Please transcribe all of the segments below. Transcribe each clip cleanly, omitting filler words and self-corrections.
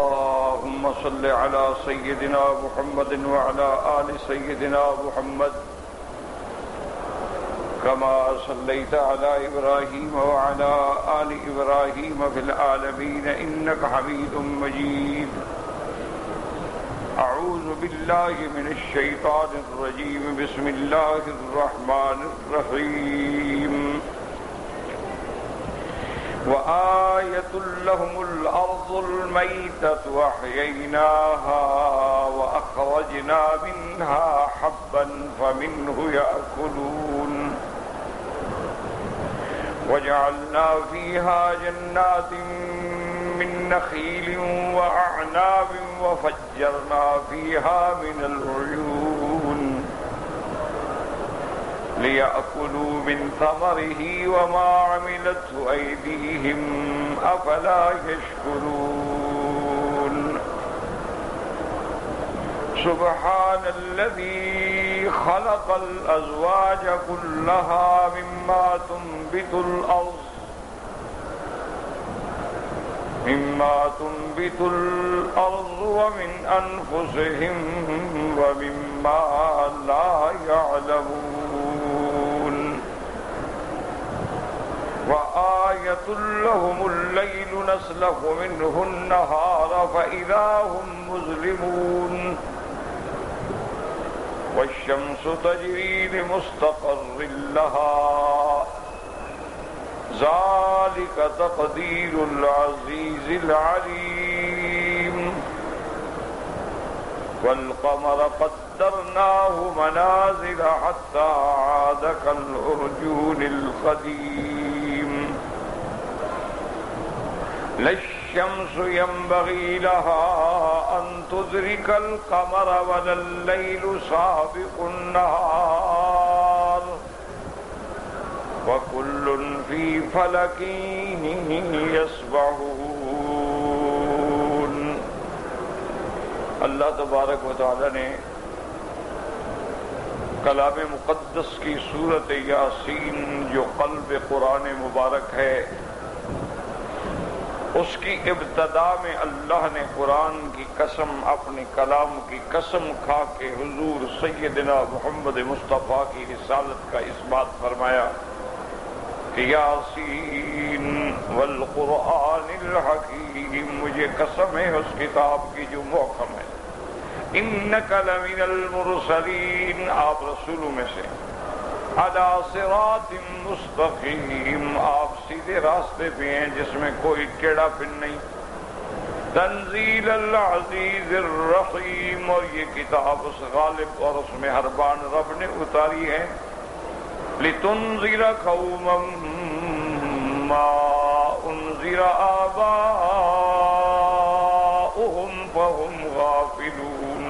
اللهم صل على سيدنا محمد وعلى آل سيدنا محمد كما صليت على إبراهيم وعلى آل إبراهيم في العالمين إنك حميد مجيد. أعوذ بالله من الشيطان الرجيم. بسم الله الرحمن الرحيم. وآية لهم الأرض الميتة وأحييناها وأخرجنا منها حبا فمنه يأكلون وجعلنا فيها جنات من نخيل وأعناب وفجرنا فيها من العيون ليأكلوا من ثمره وما عملته أيديهم أفلا يشكرون. سبحان الذي خلق الأزواج كلها مما تنبت الأرض ومن أنفسهم ومما لا يعلمون. وآية لهم الليل نسلخ منه النهار فإذا هم مظلمون والشمس تجري لمستقر لها ذلك تقدير العزيز العليم. والقمر قدرناه منازل حتى عاد كالعرجون القديم. لا الشمس ينبغي لها أن تدرك القمر ولا الليل سابق النهار وكل في فلك يسبحون. اللہ تبارک و تعالی نے کلام مقدس کی سورۃ یاسین جو قلب قرآن مبارک ہے، اس کی ابتدا میں اللہ نے قرآن کی قسم، اپنے کلام کی قسم کھا کے حضور سیدنا محمد مصطفیٰ کی رسالت کا اس بات فرمایا کہ یاسین والقرآن الحکیم، مجھے قسم ہے اس کتاب کی جو محکم ہے. انک لمن المرسلین، آپ رسولوں میں سے، علی صراط مستقیم، آپ سیدھے راستے پہ ہیں جس میں کوئی ٹیڑھا پن نہیں. تنزیل العزیز الرحیم، اور یہ کتاب اس غالب اور اس مہربان رب نے اتاری ہے. لتنذر قوما ما انذر آباؤهم فهم غافلون،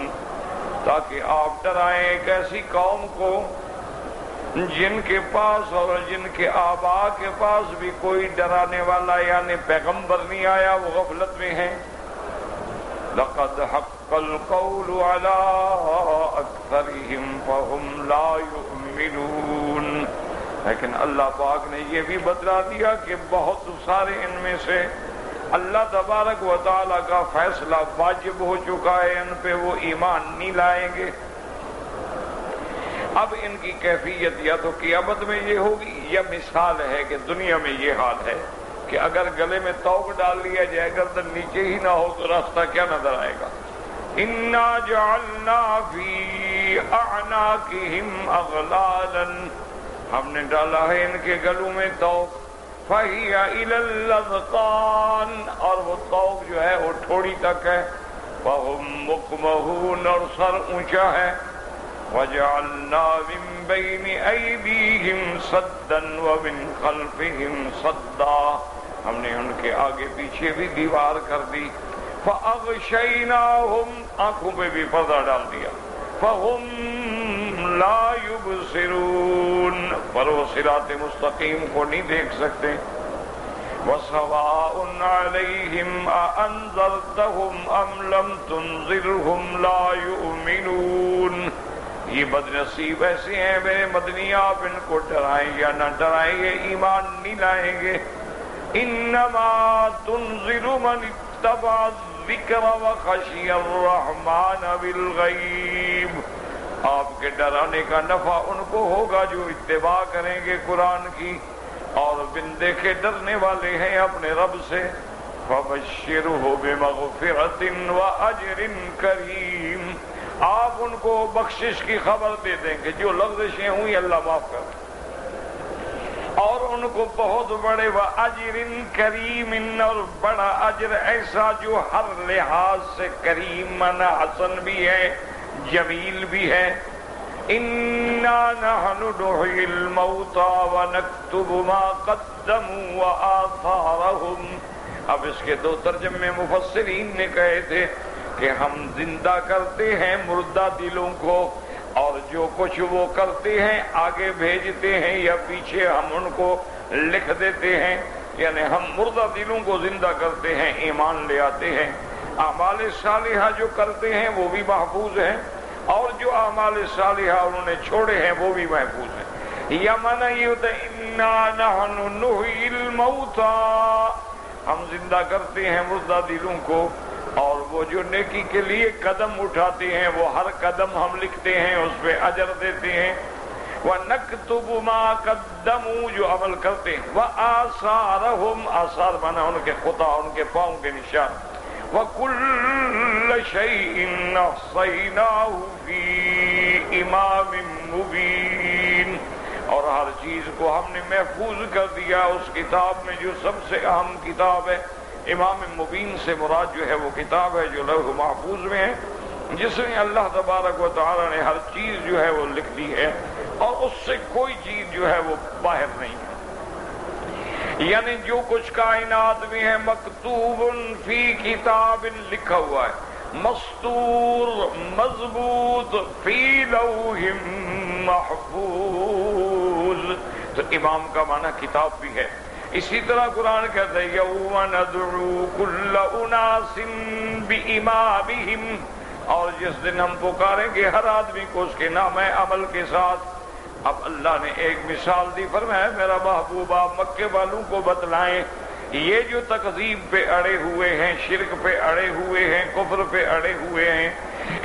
تاکہ آپ ڈرائیں ایک ایسی قوم کو جن کے پاس اور جن کے آباء کے پاس بھی کوئی ڈرانے والا یعنی پیغمبر نہیں آیا، وہ غفلت میں ہیں. لقد حق القول على اکثرهم فهم لا يؤمنون. لیکن اللہ پاک نے یہ بھی بتلا دیا کہ بہت سارے ان میں سے اللہ تبارک و تعالی کا فیصلہ واجب ہو چکا ہے، ان پہ وہ ایمان نہیں لائیں گے. اب ان کی کیفیت یا تو قیامت میں یہ ہوگی، یا مثال ہے کہ دنیا میں یہ حال ہے کہ اگر گلے میں توق ڈال لیا جائے، گردن نیچے ہی نہ ہو تو راستہ کیا نظر آئے گا. انا جعلنا فی اعناقہم اغلالا، ہم نے ڈالا ہے ان کے گلوں میں توق. فہی الی الاذقان، اور وہ توق جو ہے وہ ٹھوڑی تک ہے. فہم مقمحون، اور سر اونچا ہے. وجعلنا من بین ایدیہم سدا ومن خلفہم صدا، ہم نے ان کے آگے پیچھے بھی دیوار کر دی. فاغشیناہم، آنکھوں پہ بھی پردہ ڈال دیا. فہم لا یبصرون، پر وہ صراط مستقیم کو نہیں دیکھ سکتے. وسواء علیہم اانذرتہم ام لم تنذرہم لا یؤمنون. یہ بد نصیب ایسے ہیں میرے مدنی، آپ ان کو ڈرائیں یا نہ ڈرائیں یہ ایمان نہیں لائیں گے. انما تنذر من اتبع الذکر وخشی الرحمن بالغیب، آپ کے ڈرانے کا نفع ان کو ہوگا جو اتباع کریں گے قرآن کی اور بن دیکھے ڈرنے والے ہیں اپنے رب سے۔ فبشرہ بمغفرۃ واجر کریم، آپ ان کو بخشش کی خبر دے دیں کہ جو لغزشیں ہوئی اللہ معاف کر، اور ان کو بہت بڑے واجر کریم، اور بڑا اجر ایسا جو ہر لحاظ سے کریم مانا حسن بھی ہے جمیل بھی ہے۔ انا نحن نحیی الموتى ونکتب ما قدموا وآثارهم، اب اس کے دو ترجمے مفسرین نے کہے تھے کہ ہم زندہ کرتے ہیں مردہ دلوں کو، اور جو کچھ وہ کرتے ہیں آگے بھیجتے ہیں یا پیچھے ہم ان کو لکھ دیتے ہیں، یعنی ہم مردہ دلوں کو زندہ کرتے ہیں، ایمان لے آتے ہیں، اعمال صالحہ جو کرتے ہیں وہ بھی محفوظ ہیں، اور جو اعمال صالحہ انہوں نے چھوڑے ہیں وہ بھی محفوظ ہیں۔ یا معنی یہ ہوتا ہے انا نحن نحیی الموتى، ہم زندہ کرتے ہیں مردہ دلوں کو، اور وہ جو نیکی کے لیے قدم اٹھاتے ہیں وہ ہر قدم ہم لکھتے ہیں، اس پہ اجر دیتے ہیں۔ وَنَكْتُبُ مَا قَدَّمُوا، جو عمل کرتے ہیں، وَآثَارَهُمْ، آثار مانا ان کے خطا، ان کے پاؤں کے نشان۔ وَكُلَّ شَيْءٍ أَحْصَيْنَاهُ فِي إِمَامٍ مُبِينٍ، اور ہر چیز کو ہم نے محفوظ کر دیا اس کتاب میں جو سب سے اہم کتاب ہے۔ امام مبین سے مراد جو ہے وہ کتاب ہے جو لوح محفوظ میں ہے، جس میں اللہ تبارک و تعالی نے ہر چیز جو ہے وہ لکھ دی ہے، اور اس سے کوئی چیز جو ہے وہ باہر نہیں ہے۔ یعنی جو کچھ کائنات میں ہے مکتوب فی کتاب، لکھا ہوا ہے، مستور مضبوط فی لوح محفوظ، تو امام کا معنی کتاب بھی ہے۔ اسی طرح قرآن کہتا ہے یوم ندعو کل اناس بامامہم، اور جس دن ہم پکاریں گے ہر آدمی کو اس کے نام عمل کے ساتھ۔ اب اللہ نے ایک مثال دی، فرمایا میرا محبوب آپ مکے والوں کو بتلائیں یہ جو تکذیب پہ اڑے ہوئے ہیں، شرک پہ اڑے ہوئے ہیں، کفر پہ اڑے ہوئے ہیں،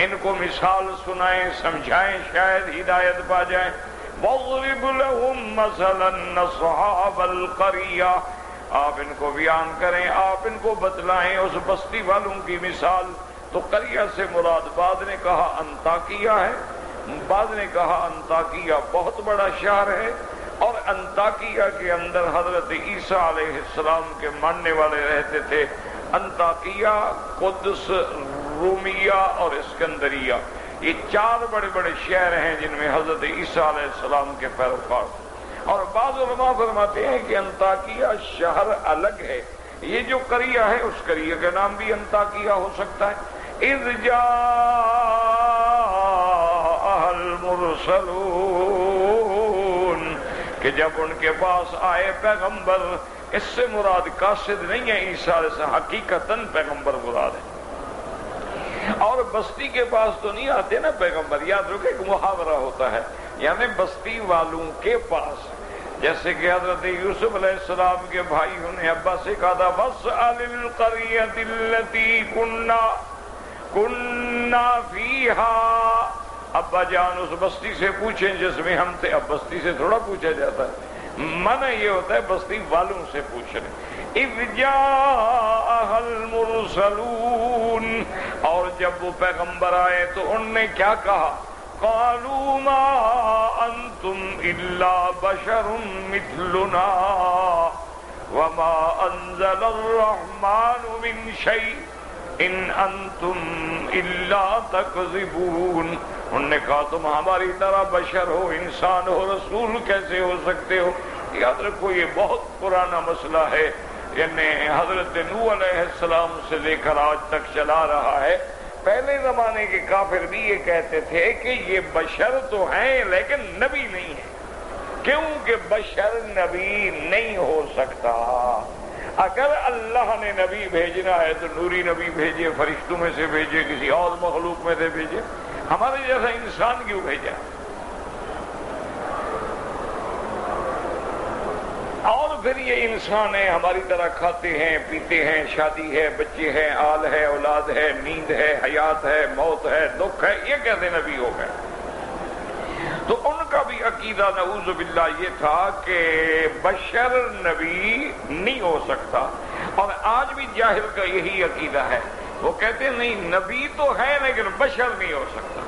ان کو مثال سنائیں، سمجھائیں، شاید ہدایت پا جائیں۔ وَاضْرِبْ لَهُمْ مَثَلًا أَصْحَابَ الْقَرْيَةِ، آپ ان کو بیان کریں، آپ ان کو بتلائیں اس بستی والوں کی مثال۔ تو قریہ سے مراد بعض نے کہا انطاکیہ ہے، بعض نے کہا انطاکیہ بہت بڑا شہر ہے، اور انطاکیہ کے اندر حضرت عیسیٰ علیہ السلام کے ماننے والے رہتے تھے۔ انطاکیہ، قدس، رومیہ اور اسکندریہ، یہ چار بڑے بڑے شہر ہیں جن میں حضرت عیسیٰ علیہ السلام کے پیروکار تھے۔ اور بعض علماء فرماتے ہیں کہ انطاکیہ شہر الگ ہے، یہ جو قریہ ہے اس قریہ کا نام بھی انطاکیہ ہو سکتا ہے۔ اذ جاء المرسلون، کہ جب ان کے پاس آئے پیغمبر، اس سے مراد قاصد نہیں ہے عیسیٰ علیہ السلام، حقیقتاً پیغمبر مراد ہے۔ اور بستی کے پاس تو نہیں آتے نا پیغمبر، یاد رکھے ایک محاورہ ہوتا ہے، یعنی بستی والوں کے پاس، جیسے کہ حضرت یوسف علیہ السلام کے بھائیوں نے ابا سے کہا تھا وَاسْأَلِ الْقَرْيَةِ الَّتِي كُنَّا فِيهَا، ابا جان اس بستی سے پوچھیں جس میں ہم تھے۔ اب بستی سے تھوڑا پوچھا جاتا ہے، منع یہ ہوتا ہے بستی والوں سے پوچھنے۔ اِذْ جَاءَهَا الْمُرْسَلُونَ، اور جب وہ پیغمبر آئے تو ان نے کیا کہا؟ قَالُوا مَا أَنْتُمْ إِلَّا بَشَرٌ مِثْلُنَا وَمَا أَنزَلَ الرَّحْمَنُ مِنْ شَيْءٍ إِنْ أَنْتُمْ إِلَّا تَكْذِبُونَ، انہوں نے کہا تم ہماری طرح بشر ہو، انسان ہو، رسول کیسے ہو سکتے ہو؟ یاد رکھو یہ بہت پرانا مسئلہ ہے، یعنی حضرت نوح علیہ السلام سے لے کر آج تک چلا رہا ہے۔ پہلے زمانے کے کافر بھی یہ کہتے تھے کہ یہ بشر تو ہیں لیکن نبی نہیں ہیں، کیونکہ بشر نبی نہیں ہو سکتا۔ اگر اللہ نے نبی بھیجنا ہے تو نوری نبی بھیجے، فرشتوں میں سے بھیجے، کسی اور مخلوق میں سے بھیجے، ہمارے جیسا انسان کیوں بھیجا؟ اور پھر یہ انسان ہے، ہماری طرح کھاتے ہیں پیتے ہیں، شادی ہے، بچے ہیں، آل ہے، اولاد ہے، نیند ہے، حیات ہے، موت ہے، دکھ ہے، یہ کیسے نبی ہو گئے؟ تو ان کا بھی عقیدہ نعوذ باللہ یہ تھا کہ بشر نبی نہیں ہو سکتا، اور آج بھی جاہل کا یہی عقیدہ ہے، وہ کہتے ہیں نہیں نبی تو ہے لیکن بشر نہیں ہو سکتا۔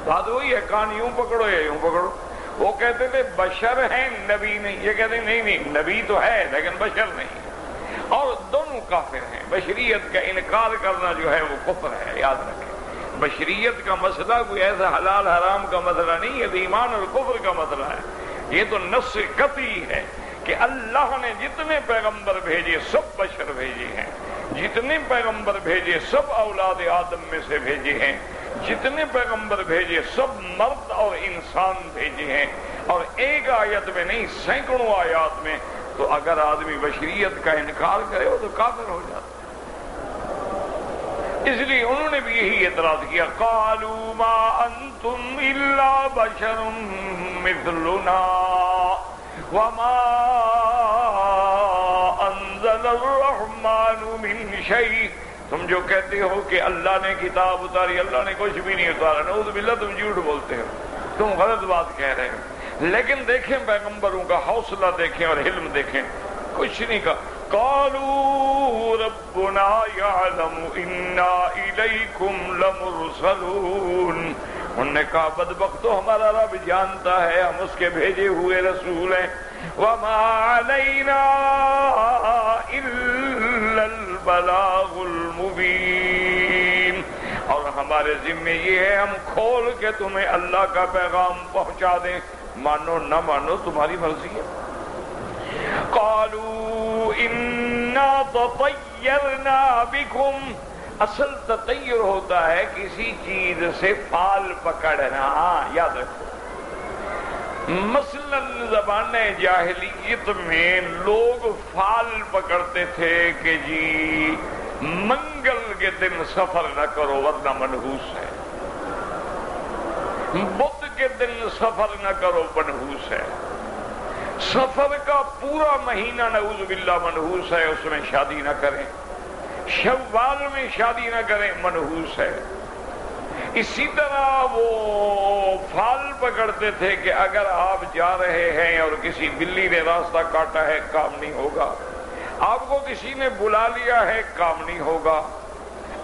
بات وہی ہے، کان یوں پکڑو یا یوں پکڑو۔ وہ کہتے تھے بشر ہیں نبی نہیں، یہ کہتے ہیں نہیں نبی تو ہے لیکن بشر نہیں، اور دونوں کافر ہیں۔ بشریت کا انکار کرنا جو ہے وہ کفر ہے، یاد رکھیں۔ بشریت کا مسئلہ کوئی ایسا حلال حرام کا مسئلہ نہیں ہے، ایمان اور کفر کا مسئلہ ہے۔ یہ تو نص قطعی ہے کہ اللہ نے جتنے پیغمبر بھیجے سب بشر بھیجے ہیں، جتنے پیغمبر بھیجے سب اولاد آدم میں سے بھیجے ہیں، جتنے پیغمبر بھیجے سب مرد اور انسان بھیجے ہیں، اور ایک آیت میں نہیں سینکڑوں آیات میں۔ تو اگر آدمی بشریت کا انکار کرے وہ تو کافر ہو جاتا ہے۔ اس لیے انہوں نے بھی یہی اعتراض کیا، قالوا ما انتم الا بشر مثلنا وما انزل الرحمن من شيء۔ تم جو کہتے ہو کہ اللہ نے کتاب اتاری، اللہ نے کچھ بھی نہیں اتارا، نعوذ باللہ تم جھوٹ بولتے ہو، تم غلط بات کہہ رہے ہو۔ لیکن دیکھیں پیغمبروں کا حوصلہ دیکھیں اور علم دیکھیں، کچھ نہیں کہا۔ قالوا ربنا يعلم انا الیکم لمرسلون۔ انہوں نے کہا بدبختو ہمارا رب جانتا ہے ہم اس کے بھیجے ہوئے رسول ہیں۔ وما علینا الا البلاغ المبین، اور ہمارے ذمہ یہ ہے ہم کھول کے تمہیں اللہ کا پیغام پہنچا دیں، مانو نہ مانو تمہاری مرضی ہے۔ قالوا انا تطیرنا بکم، اصل تطیر ہوتا ہے کسی چیز سے فال پکڑنا، یاد رکھو۔ مثلا زبان جاہلیت میں لوگ فال پکڑتے تھے کہ جی منگل کے دن سفر نہ کرو ورنہ منحوس ہے، بدھ کے دن سفر نہ کرو منحوس ہے، سفر کا پورا مہینہ نعوذ باللہ منحوس ہے، اس میں شادی نہ کریں، شوال میں شادی نہ کریں منحوس ہے۔ اسی طرح وہ پھال پکڑتے تھے کہ اگر آپ جا رہے ہیں اور کسی بلی نے راستہ کاٹا ہے کام نہیں ہوگا، آپ کو کسی نے بلا لیا ہے کام نہیں ہوگا۔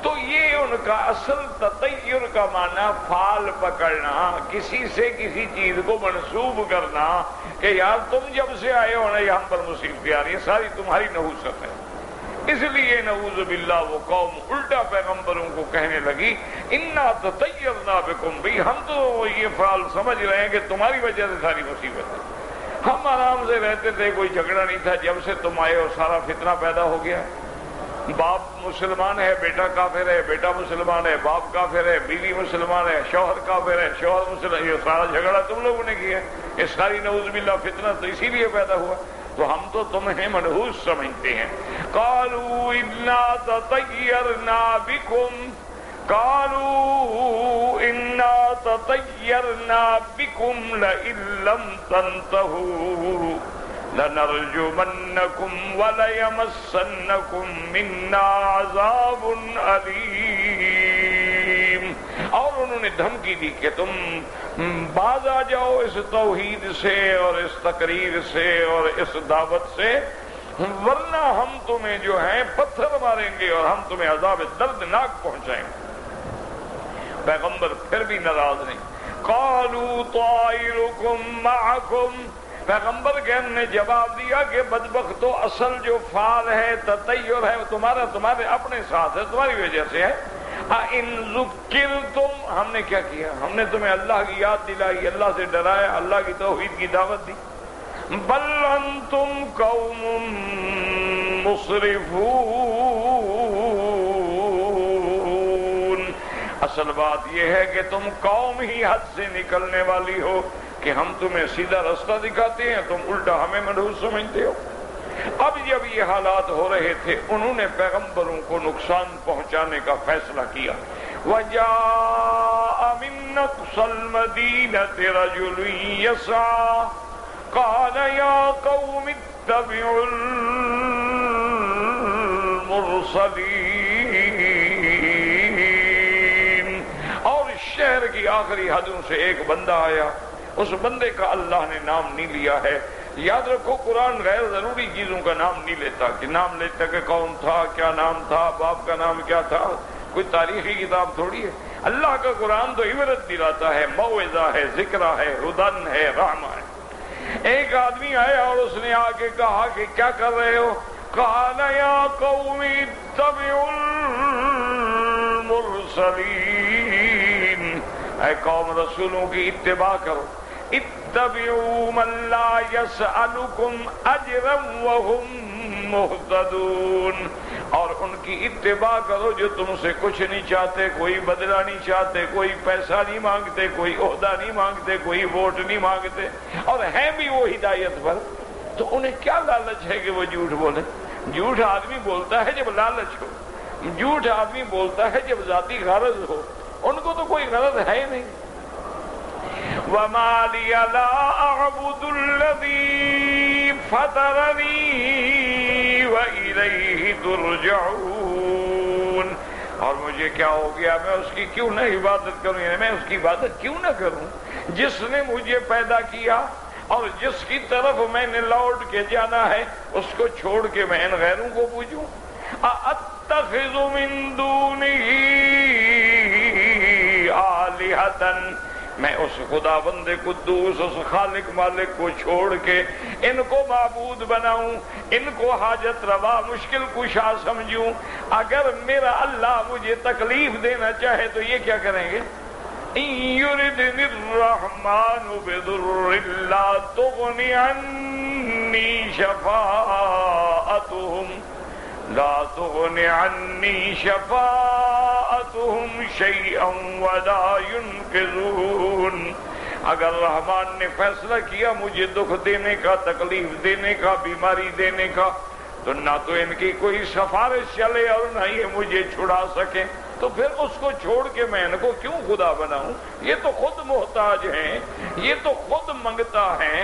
تو یہ ان کا اصل تطیر کا معنی پھال پکڑنا، کسی سے کسی چیز کو منسوب کرنا کہ یار تم جب سے آئے ہو نا یہ ہم پر مصیبتیں آ رہی ہیں، ساری تمہاری نحوست ہے۔ اس لیے نعوذ باللہ وہ قوم الٹا پیغمبروں کو کہنے لگی انا تطیرنا بکم، بھئی ہم تو یہ فعل سمجھ رہے ہیں کہ تمہاری وجہ سے ساری مصیبت ہے، ہم آرام سے رہتے تھے، کوئی جھگڑا نہیں تھا، جب سے تم آئے ہو سارا فتنہ پیدا ہو گیا۔ باپ مسلمان ہے بیٹا کافر ہے، بیٹا مسلمان ہے باپ کافر ہے، بیوی مسلمان ہے شوہر کافر ہے، شوہر مسلمان، یہ سارا جھگڑا تم لوگوں نے کیا ہے، یہ ساری نعوذ باللہ فتنہ تو اسی لیے پیدا ہوا، تو ہم تو تمہیں منحوس سمجھتے ہیں۔ قالوا انا تطیرنا بکم، قالوا انا تطیرنا بکم لئن لم تنتہوا لنرجمنکم ولیمسنکم منا عذاب علیم۔ اور انہوں نے دھمکی دی کہ تم باز آ جاؤ اس توحید سے اور اس تقریر سے اور اس دعوت سے، ورنہ ہم تمہیں جو ہے پتھر ماریں گے اور ہم تمہیں عذاب دردناک پہنچائیں گے۔ پیغمبر پھر بھی ناراض نہیں۔ قالوا طائرکم معکم، پیغمبر کے ہم نے جواب دیا کہ بدبختو اصل جو فعال ہے تطیر ہے تمہارا تمہارے اپنے ساتھ ہے، تمہاری وجہ سے ہے۔ ان ذکرتم، ہم نے کیا کیا؟ ہم نے تمہیں اللہ کی یاد دلائی، اللہ سے ڈرایا، اللہ کی توحید کی دعوت دی۔ بل انتم قوم مسرفون، اصل بات یہ ہے کہ تم قوم ہی حد سے نکلنے والی ہو کہ ہم تمہیں سیدھا راستہ دکھاتے ہیں، تم الٹا ہمیں منحوس سمجھتے ہو۔ اب جب یہ حالات ہو رہے تھے انہوں نے پیغمبروں کو نقصان پہنچانے کا فیصلہ کیا۔ وَجَاءَ مِنْ أَقْصَى الْمَدِينَةِ رَجُلٌ يَسْعَىٰ قَالَ يَا قَوْمِ اتبعوا المرسلین. اور اس شہر کی آخری حدوں سے ایک بندہ آیا، اس بندے کا اللہ نے نام نہیں لیا ہے. یاد رکھو قرآن غیر ضروری چیزوں کا نام نہیں لیتا، کہ نام لیتا کہ کون تھا، کیا نام تھا، باپ کا نام کیا تھا. کوئی تاریخی کتاب تھوڑی ہے. اللہ کا قرآن تو عبرت دلاتا ہے، موعظہ ہے، ذکرہ ہے، ہدن ہے، رحمہ ہے. ایک آدمی آیا اور اس نے آ کے کہا کہ کیا کر رہے ہو؟ قال یا قوم اتبعوا المرسلین، اے قوم رسولوں کی اتباع کرو. اتبعوا من لا يسألكم اجرا وهم مهتدون، اور ان کی اتباع کرو جو تم سے کچھ نہیں چاہتے، کوئی بدلہ نہیں چاہتے، کوئی پیسہ نہیں مانگتے، کوئی عہدہ نہیں مانگتے، کوئی ووٹ نہیں مانگتے، اور ہیں بھی وہ ہدایت پر. تو انہیں کیا لالچ ہے کہ وہ جھوٹ بولے؟ جھوٹ آدمی بولتا ہے جب لالچ ہو، جھوٹ آدمی بولتا ہے جب ذاتی غرض ہو. ان کو تو کوئی غرض ہے ہی نہیں. وَمَا لِيَ لَا أَعْبُدُ الَّذِي فَطَرَنِي وَإِلَيْهِ تُرْجَعُونَ، اور مجھے کیا ہو گیا، میں اس کی کیوں نہ عبادت کروں، یعنی میں اس کی عبادت کیوں نہ کروں جس نے مجھے پیدا کیا اور جس کی طرف میں نے لوٹ کے جانا ہے، اس کو چھوڑ کے میں ان غیروں کو پوجوں. أَأَتَّخِذُ مِن دُونِهِ آلِهَةً، میں اس خدا بند قدوس، اس خالق مالک کو چھوڑ کے ان کو معبود بناؤں، ان کو حاجت روا مشکل کشا سمجھوں. اگر میرا اللہ مجھے تکلیف دینا چاہے تو یہ کیا کریں گے؟ إِن يُرِدْنِ الرَّحْمَنُ بِضُرٍّ لَا تُغْنِ عَنِّي شَفَاعَتُهُمْ شَيْئًا وَلَا يُنْقِذُونَ. اگر رحمان نے فیصلہ کیا مجھے دکھ دینے کا، تکلیف دینے کا، بیماری دینے کا، تو نہ تو ان کی کوئی سفارش چلے اور نہ یہ مجھے چھڑا سکے. تو پھر اس کو چھوڑ کے میں ان کو کیوں خدا بناؤں؟ یہ تو خود محتاج ہیں، یہ تو خود منگتا ہیں،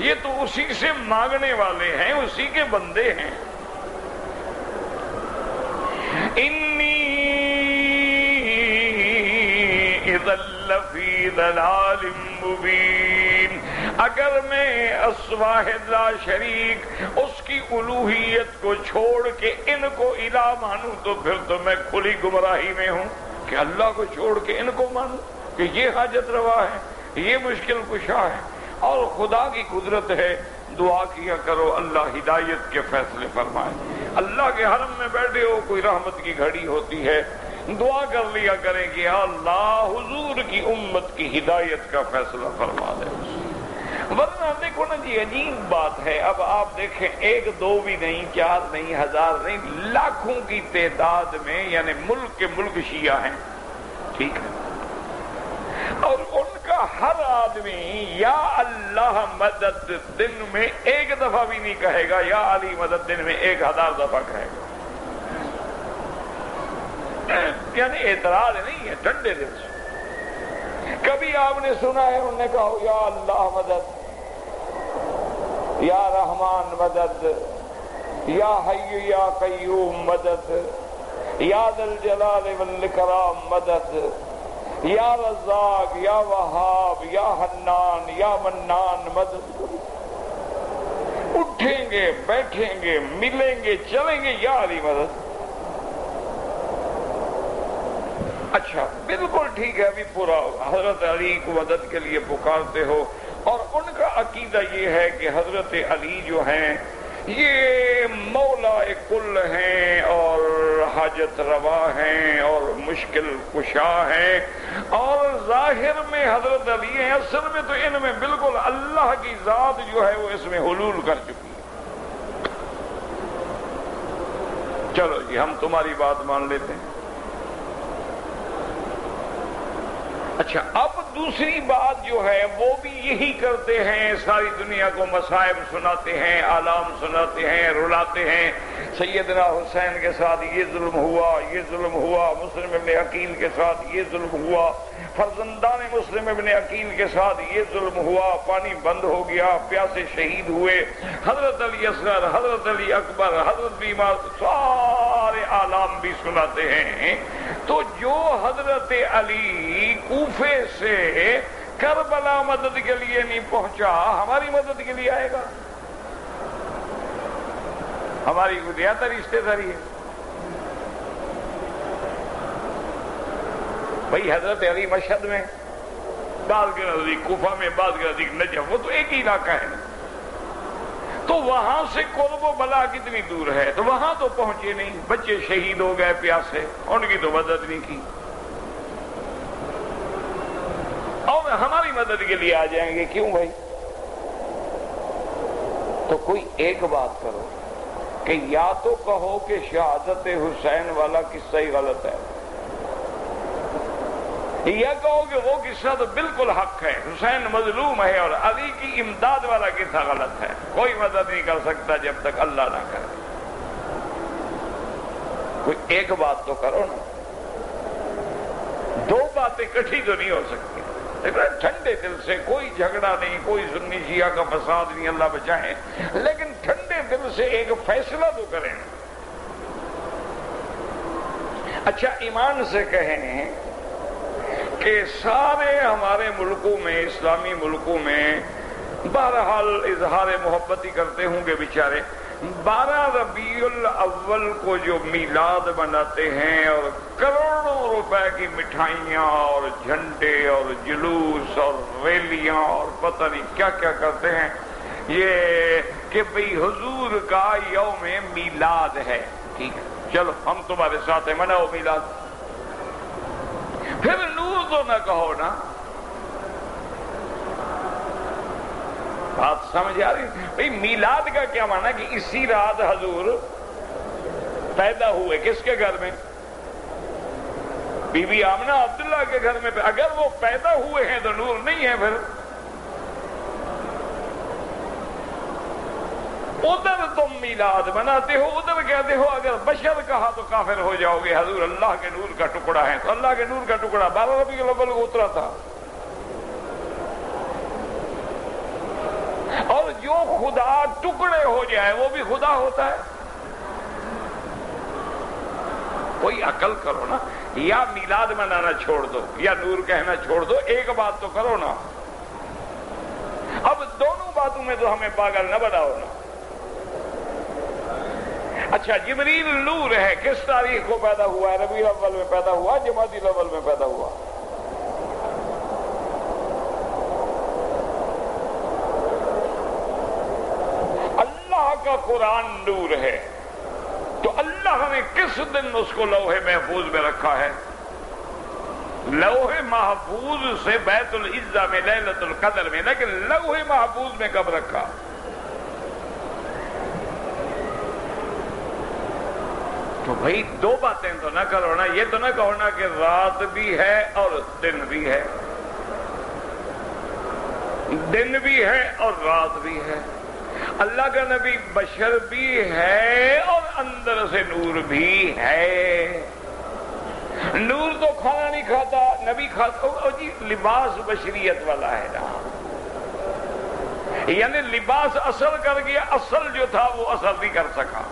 یہ تو اسی سے مانگنے والے ہیں، اسی کے بندے ہیں. انی اذا لفی ضلال مبین، اگر میں واحد لا شریک اس کی الوہیت کو چھوڑ کے ان کو الہ مانوں تو پھر تو میں کھلی گمراہی میں ہوں. کہ اللہ کو چھوڑ کے ان کو مانوں کہ یہ حاجت روا ہے، یہ مشکل کشا ہے. اور خدا کی قدرت ہے، دعا کیا کرو اللہ ہدایت کے فیصلے فرمائے. اللہ کے حرم میں بیٹھے ہو، کوئی رحمت کی گھڑی ہوتی ہے، دعا کر لیا کریں کہ اللہ حضور کی امت کی ہدایت کا فیصلہ فرما دے. ورنہ دیکھو نا جی، عجیب بات ہے. اب آپ دیکھیں، ایک دو بھی نہیں، چار نہیں، ہزار نہیں، لاکھوں کی تعداد میں، یعنی ملک کے ملک شیعہ ہیں، ٹھیک ہے، اور ان کا ہر آدمی یا اللہ مدد دن میں ایک دفعہ بھی نہیں کہے گا، یا علی مدد دن میں 1000 دفعہ کہے گا. یعنی اعتراض نہیں ہے، ٹھنڈے دل سے. کبھی آپ نے سنا ہے انہوں نے کہا یا اللہ مدد، یا رحمان مدد، یا حی یا قیوم مدد، یا ذی الجلال والاکرام مدد، یا رزاق، یا وہاب، یا حنان، یا منان مدد. اٹھیں گے، بیٹھیں گے، ملیں گے، چلیں گے، یا علی مدد. اچھا بالکل ٹھیک ہے، ابھی پورا حضرت علی کو مدد کے لیے پکارتے ہو، اور ان کا عقیدہ یہ ہے کہ حضرت علی جو ہیں یہ مولا کل ہیں اور حاجت روا ہیں اور مشکل کشا ہیں، اور ظاہر میں حضرت علی ہیں، اصل میں تو ان میں بالکل اللہ کی ذات جو ہے وہ اس میں حلول کر چکی ہے. چلو جی ہم تمہاری بات مان لیتے ہیں. اچھا اب دوسری بات جو ہے وہ بھی یہی کرتے ہیں، ساری دنیا کو مصائب سناتے ہیں، آلام سناتے ہیں، رلاتے ہیں سیدنا حسین کے ساتھ یہ ظلم ہوا، یہ ظلم ہوا، مسلم ابن عقیل کے ساتھ یہ ظلم ہوا، فرزندان مسلم ابن عقیل کے ساتھ یہ ظلم ہوا، پانی بند ہو گیا، پیاسے شہید ہوئے، حضرت علی اصغر، حضرت علی اکبر، حضرت بیمار، سارے اعلام بھی سناتے ہیں۔ تو جو حضرت علی کوفے سے کربلا مدد کے لیے نہیں پہنچا، ہماری مدد کے لیے آئے گا؟ ہماری کوئی زیادہ رشتے داری ہے؟ بھائی حضرت علی مشہد میں، بعض کے نزدیک کوفہ میں، بعض کے نزدیک نجف، وہ تو ایک ہی علاقہ ہے نا، تو وہاں سے قرب و بلا کتنی دور ہے، تو وہاں تو پہنچے نہیں، بچے شہید ہو گئے پیاسے، ان کی تو مدد نہیں کی، اور ہماری مدد کے لیے آ جائیں گے؟ کیوں بھائی؟ تو کوئی ایک بات کرو کہ یا تو کہو کہ شہادت حسین والا قصہ ہی غلط ہے، یا کہو کہ وہ قصہ تو بالکل حق ہے، حسین مظلوم ہے، اور علی کی امداد والا قصہ غلط ہے۔ کوئی مدد نہیں کر سکتا جب تک اللہ نہ کرے۔ کوئی ایک بات تو کرو نا، دو باتیں اکٹھی تو نہیں ہو سکتی۔ لیکن ٹھنڈے دل سے، کوئی جھگڑا نہیں، کوئی سنی شیعہ کا فساد نہیں، اللہ بچائے، لیکن ٹھنڈے دل سے ایک فیصلہ تو کریں۔ اچھا ایمان سے کہیں کہ سارے ہمارے ملکوں میں، اسلامی ملکوں میں بہرحال اظہار محبت ہی کرتے ہوں گے بیچارے، 12 ربیع الاول کو جو میلاد مناتے ہیں اور کروڑوں روپے کی مٹھائیاں اور جھنڈے اور جلوس اور ریلیاں اور پتہ نہیں کیا کیا کرتے ہیں، یہ کہ بھئی حضور کا یوم میلاد ہے، ٹھیک ہے چلو ہم تمہارے ساتھ ہیں، مناؤ میلاد۔ پھر نور تو نہ کہو نا، بات سمجھ آ رہی؟ بھئی میلاد کا کیا معنی کہ اسی رات حضور پیدا ہوئے، کس کے گھر میں؟ بی بی آمنہ عبداللہ کے گھر میں۔ اگر وہ پیدا ہوئے ہیں تو نور نہیں ہے، پھر ادھر تم میلاد مناتے ہو، ادھر کہتے ہو اگر بشر کہا تو کافر ہو جاؤ گے، حضور اللہ کے نور کا ٹکڑا ہے، تو اللہ کے نور کا ٹکڑا 12 ربیع الاول کو اترا تھا، اور جو خدا ٹکڑے ہو جائے وہ بھی خدا ہوتا ہے۔ کوئی عقل کرو نا، یا میلاد منانا چھوڑ دو یا نور کہنا چھوڑ دو، ایک بات تو کرو نا۔ اب دونوں باتوں میں تو ہمیں پاگل نہ بناؤ نا۔ اچھا جبریل نور ہے، کس تاریخ کو پیدا ہوا ہے؟ ربیع الاول میں پیدا ہوا، جمادی الاول میں پیدا ہوا۔ اللہ کا قرآن نور ہے، تو اللہ نے کس دن اس کو لوح محفوظ میں رکھا ہے؟ لوح محفوظ سے بیت العزہ میں لیلۃ القدر میں، لیکن لوح محفوظ میں کب رکھا؟ تو بھائی دو باتیں تو نہ کرو نا، یہ تو نہ کہو نا کہ رات بھی ہے اور دن بھی ہے، دن بھی ہے اور رات بھی ہے، اللہ کا نبی بشر بھی ہے اور اندر سے نور بھی ہے۔ نور تو کھانا نہیں کھاتا، نبی کھاتا، جی لباس بشریت والا ہے نا، یعنی لباس اثر کر گیا، اصل جو تھا وہ اثر نہیں کر سکا۔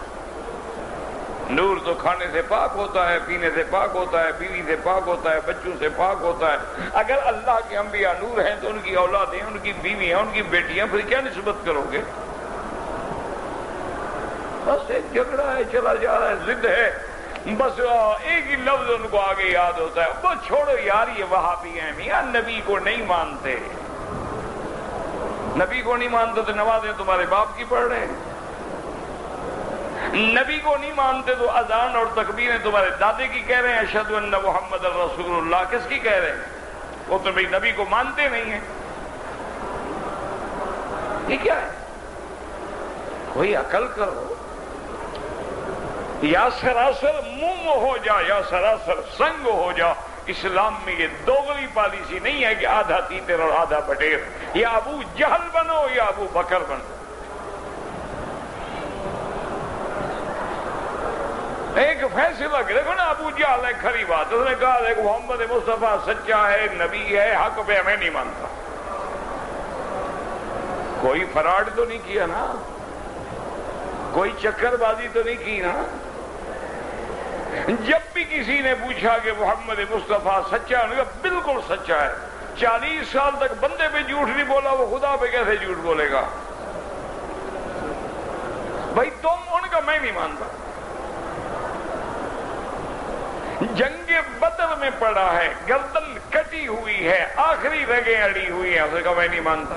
نور تو کھانے سے پاک ہوتا ہے، پینے سے پاک ہوتا ہے، بیوی سے پاک ہوتا ہے، بچوں سے پاک ہوتا ہے۔ اگر اللہ کے انبیاء نور ہیں تو ان کی اولادیں، ان کی بیویاں، ان کی بیٹیاں، پھر کیا نسبت کرو گے؟ بس ایک جھگڑا ہے، چلا جا رہا ہے، ضد ہے، بس ایک ہی لفظ ان کو آگے یاد ہوتا ہے، وہ چھوڑو یار یہ وہابی ہیں میاں، نبی کو نہیں مانتے، نبی کو نہیں مانتے تو نمازیں تمہارے باپ کی پڑھ رہے ہیں، نبی کو نہیں مانتے تو اذان اور تکبیریں تمہارے دادے کی کہہ رہے ہیں، اشہد ان محمد الرسول اللہ کس کی کہہ رہے ہیں؟ وہ تو بھائی نبی کو مانتے نہیں ہیں۔ یہ کیا ہے؟ کوئی عقل کرو، یا سراسر منہ ہو جا یا سراسر سنگ ہو جا۔ اسلام میں یہ دوغلی پالیسی نہیں ہے کہ آدھا تیتر اور آدھا بٹیر، یا ابو جہل بنو یا ابو بکر بنو۔ ایک فیصلہ دیکھو نا، ابو جہل ہے، کھری بات، اس نے کہا دیکھ محمد مصطفیٰ سچا ہے، نبی ہے، حق پہ ہمیں نہیں مانتا۔ کوئی فراڈ تو نہیں کیا نا، کوئی چکر بازی تو نہیں کی نا۔ جب بھی کسی نے پوچھا کہ محمد مصطفیٰ سچا ہے، انہوں نے کہا بالکل سچا ہے۔ 40 سال تک بندے پہ جھوٹ نہیں بولا، وہ خدا پہ کیسے جھوٹ بولے گا؟ بھائی تم ان کا میں نہیں مانتا۔ جنگ بدر میں پڑا ہے، گردن کٹی ہوئی ہے، آخری رگیں اڑی ہوئی ہیں، اسے کہا میں نہیں مانتا۔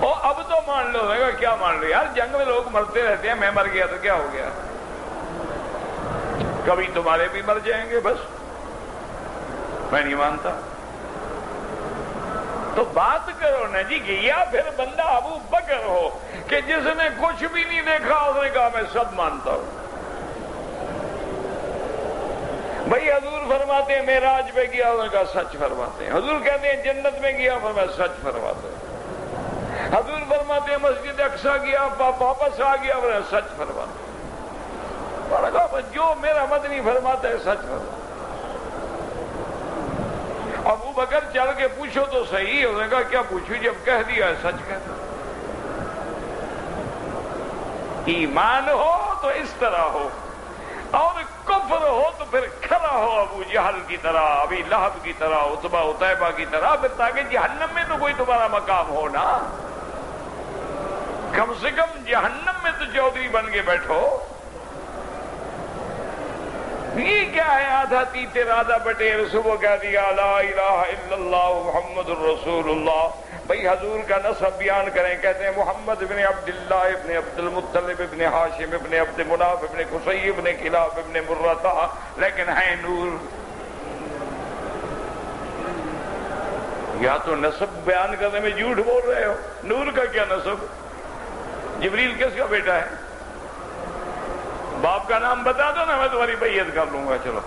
اور اب تو مان لو، میں کہا کیا مان لو یار، جنگ میں لوگ مرتے رہتے ہیں، میں مر گیا تو کیا ہو گیا؟ کبھی تمہارے بھی مر جائیں گے، بس میں نہیں مانتا۔ تو بات کرو نا جی، کہ یا پھر بندہ ابو بکر ہو کہ جس نے کچھ بھی نہیں دیکھا، اس نے کہا میں سب مانتا ہوں۔ بھائی حضور فرماتے ہیں معراج پہ گیا، انہوں نے کہا سچ فرماتے ہیں۔ حضور کہتے ہیں جنت میں گیا، فرمایا سچ فرماتے ہیں۔ حضور فرماتے ہیں مسجد اقصیٰ گیا، واپس آ گیا، فرمایا سچ فرماتے ہیں۔ انہوں نے کہا جو میرا مدنی فرماتا ہے سچ فرماتا ہے۔ ابو بکر چل کے پوچھو تو صحیح، انہوں نے کہا کیا پوچھو، جب کہہ دیا ہے سچ کہتا۔ ایمان ہو تو اس طرح ہو، اور کفر ہو تو پھر کھڑا ہو ابو جہل کی طرح، ابی لہب کی طرح، عتبہ عتیبہ کی طرح، پھر تاکہ جہنم میں تو کوئی تمہارا مقام ہو نا، کم سے کم جہنم میں تو چودھری بن کے بیٹھو۔ یہ کیا ہے آدھا تیتر آدھا بٹیر، صبح کہہ دیا لا الہ الا اللہ محمد الرسول اللہ۔ بھئی حضور کا نسب بیان کریں، کہتے ہیں محمد ابن عبداللہ ابن عبد المطلب ابن ہاشم ابن عبد مناف ابن قصی ابن کلاب ابن مرتہ، لیکن ہے نور۔ یا تو نسب بیان کرنے میں جھوٹ بول رہے ہو، نور کا کیا نسب؟ جبریل کس کا بیٹا ہے؟ باپ کا نام بتا دو نا، میں تمہاری بیعت کر لوں گا۔ چلو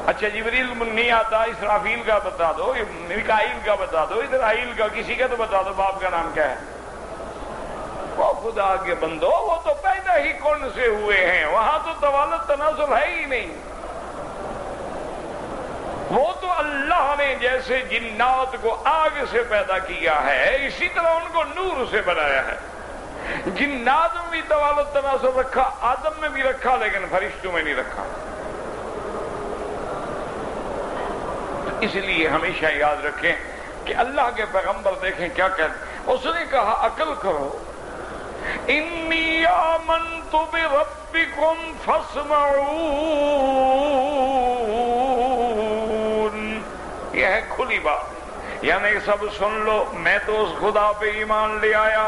اچھا جبریل نہیں آتا، اسرافیل کا بتا دو، میکائیل کا بتا دو، اسرائیل کا، کسی کا تو بتا دو باپ کا نام کیا ہے؟ وہ خدا کے بندو، وہ تو پیدا ہی کون سے ہوئے ہیں، وہاں تو توالد تناسل ہے ہی نہیں۔ وہ تو اللہ نے جیسے جنات کو آگ سے پیدا کیا ہے، اسی طرح ان کو نور سے بنایا ہے۔ جنات میں بھی توالد تناسب رکھا، آدم میں بھی رکھا، لیکن فرشتوں میں نہیں رکھا۔ اس لیے ہمیشہ یاد رکھیں کہ اللہ کے پیغمبر دیکھیں کیا کہتے، اس نے کہا عقل کرو، انی آمنت بربکم فاسمعون، یہ ہے کھلی بات، یعنی سب سن لو، میں تو اس خدا پہ ایمان لے آیا،